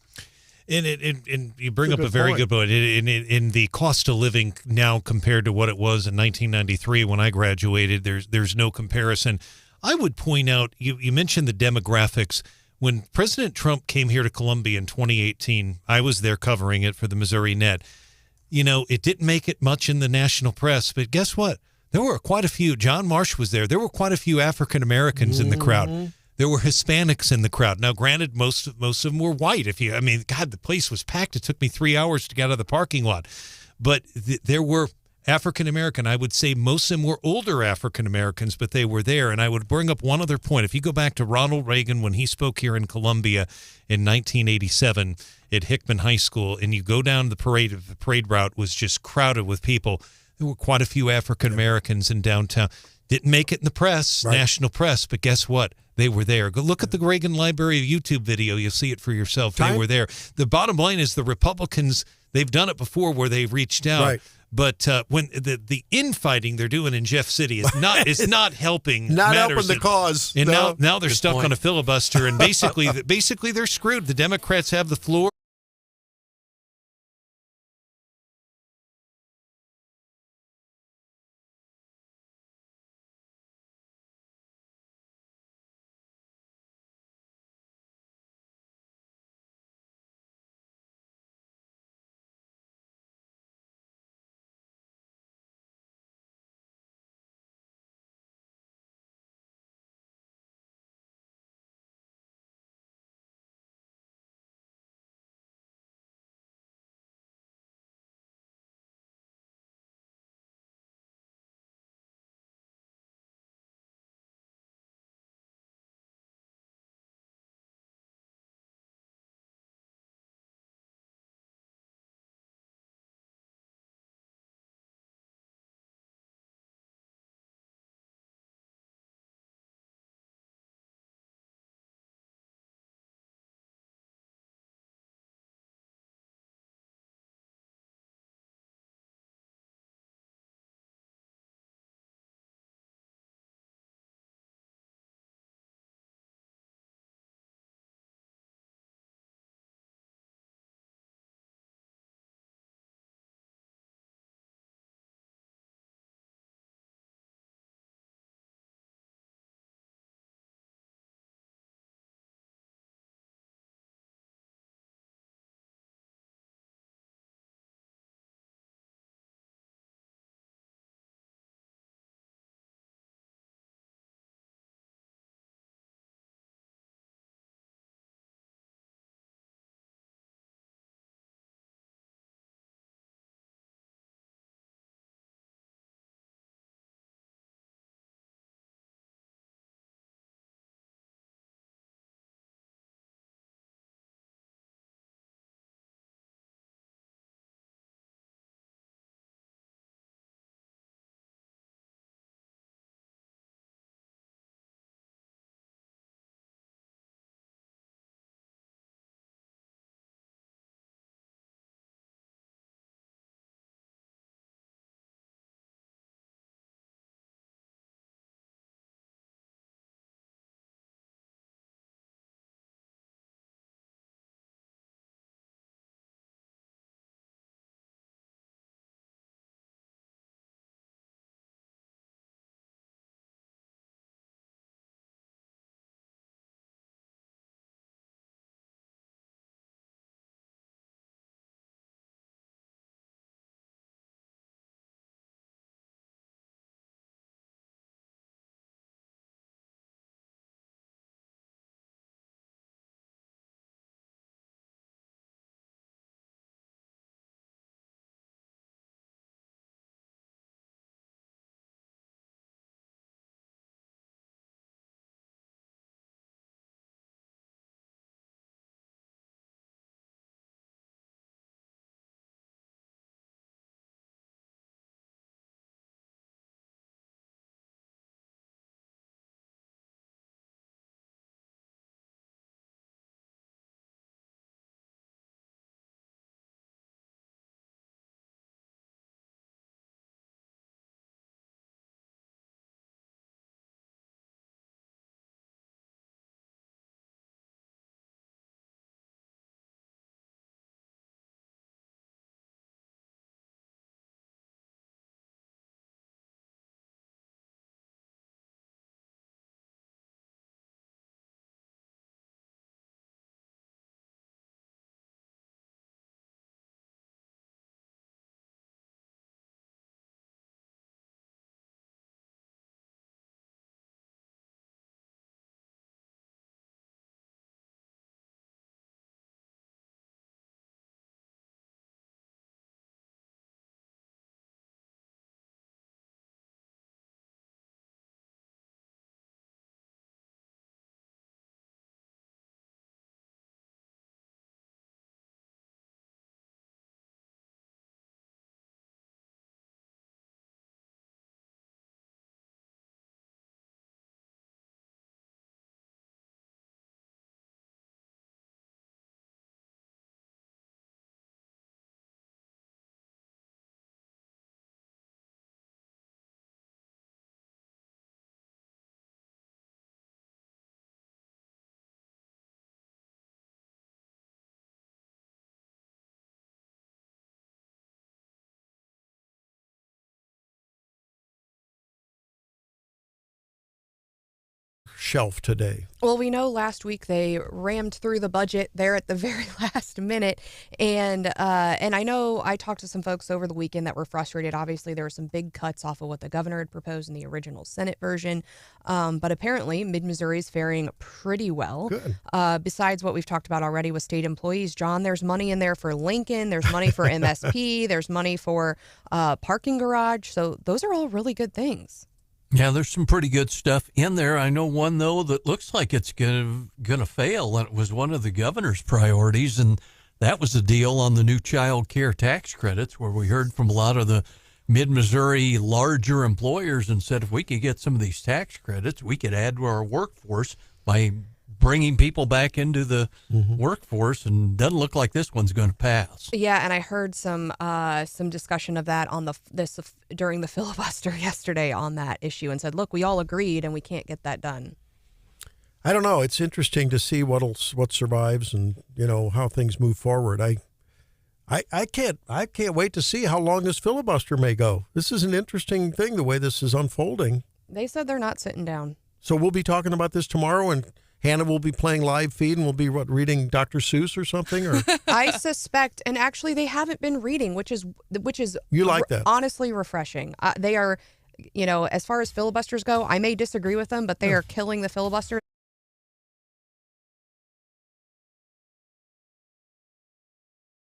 And you bring up a very good point. In the cost of living now compared to what it was in 1993 when I graduated, there's no comparison. I would point out, you mentioned the demographics. When President Trump came here to Columbia in 2018, I was there covering it for the Missouri Net. It didn't make it much in the national press, but guess what? There were quite a few. John Marsh was there. There were quite a few African Americans in the crowd. There were Hispanics in the crowd. Now, granted, most of them were white. The place was packed. It took me 3 hours to get out of the parking lot. But there were African American. I would say most of them were older African Americans, but they were there. And I would bring up one other point. If you go back to Ronald Reagan when he spoke here in Columbia in 1987 at Hickman High School, and you go down the parade route was just crowded with people. There were quite a few African Americans in downtown. Didn't make it in the press, national press, but guess what? They were there. Go look at the Reagan Library YouTube video. You'll see it for yourself. They were there. The bottom line is the Republicans, they've done it before where they've reached out. Right. But when the infighting they're doing in Jeff City is not helping. Not helping the cause. And now they're stuck on a filibuster, and basically they're screwed. The Democrats have the floor. shelf today? Well, we know last week they rammed through the budget there at the very last minute, and I know I talked to some folks over the weekend that were frustrated. Obviously, there were some big cuts off of what the governor had proposed in the original Senate version, but apparently Mid-Missouri is faring pretty well. Good. Besides what we've talked about already with state employees, John, there's money in there for Lincoln, there's money for MSP, there's money for parking garage, so those are all really good things. Yeah, there's some pretty good stuff in there. I know one, though, that looks like it's gonna fail, and it was one of the governor's priorities, and that was the deal on the new child care tax credits, where we heard from a lot of the Mid-Missouri larger employers and said if we could get some of these tax credits, we could add to our workforce by bringing people back into the workforce, and doesn't look like this one's going to pass. Yeah, and I heard some discussion of that on during the filibuster yesterday on that issue, and said, "Look, we all agreed, and we can't get that done." I don't know. It's interesting to see what survives, and how things move forward. I can't wait to see how long this filibuster may go. This is an interesting thing, the way this is unfolding. They said they're not sitting down. So we'll be talking about this tomorrow, and Hannah will be playing live feed, and we'll be reading Dr. Seuss or something. Or I suspect, and actually they haven't been reading, which is you like that? Honestly refreshing. They are, as far as filibusters go, I may disagree with them, but they are killing the filibuster.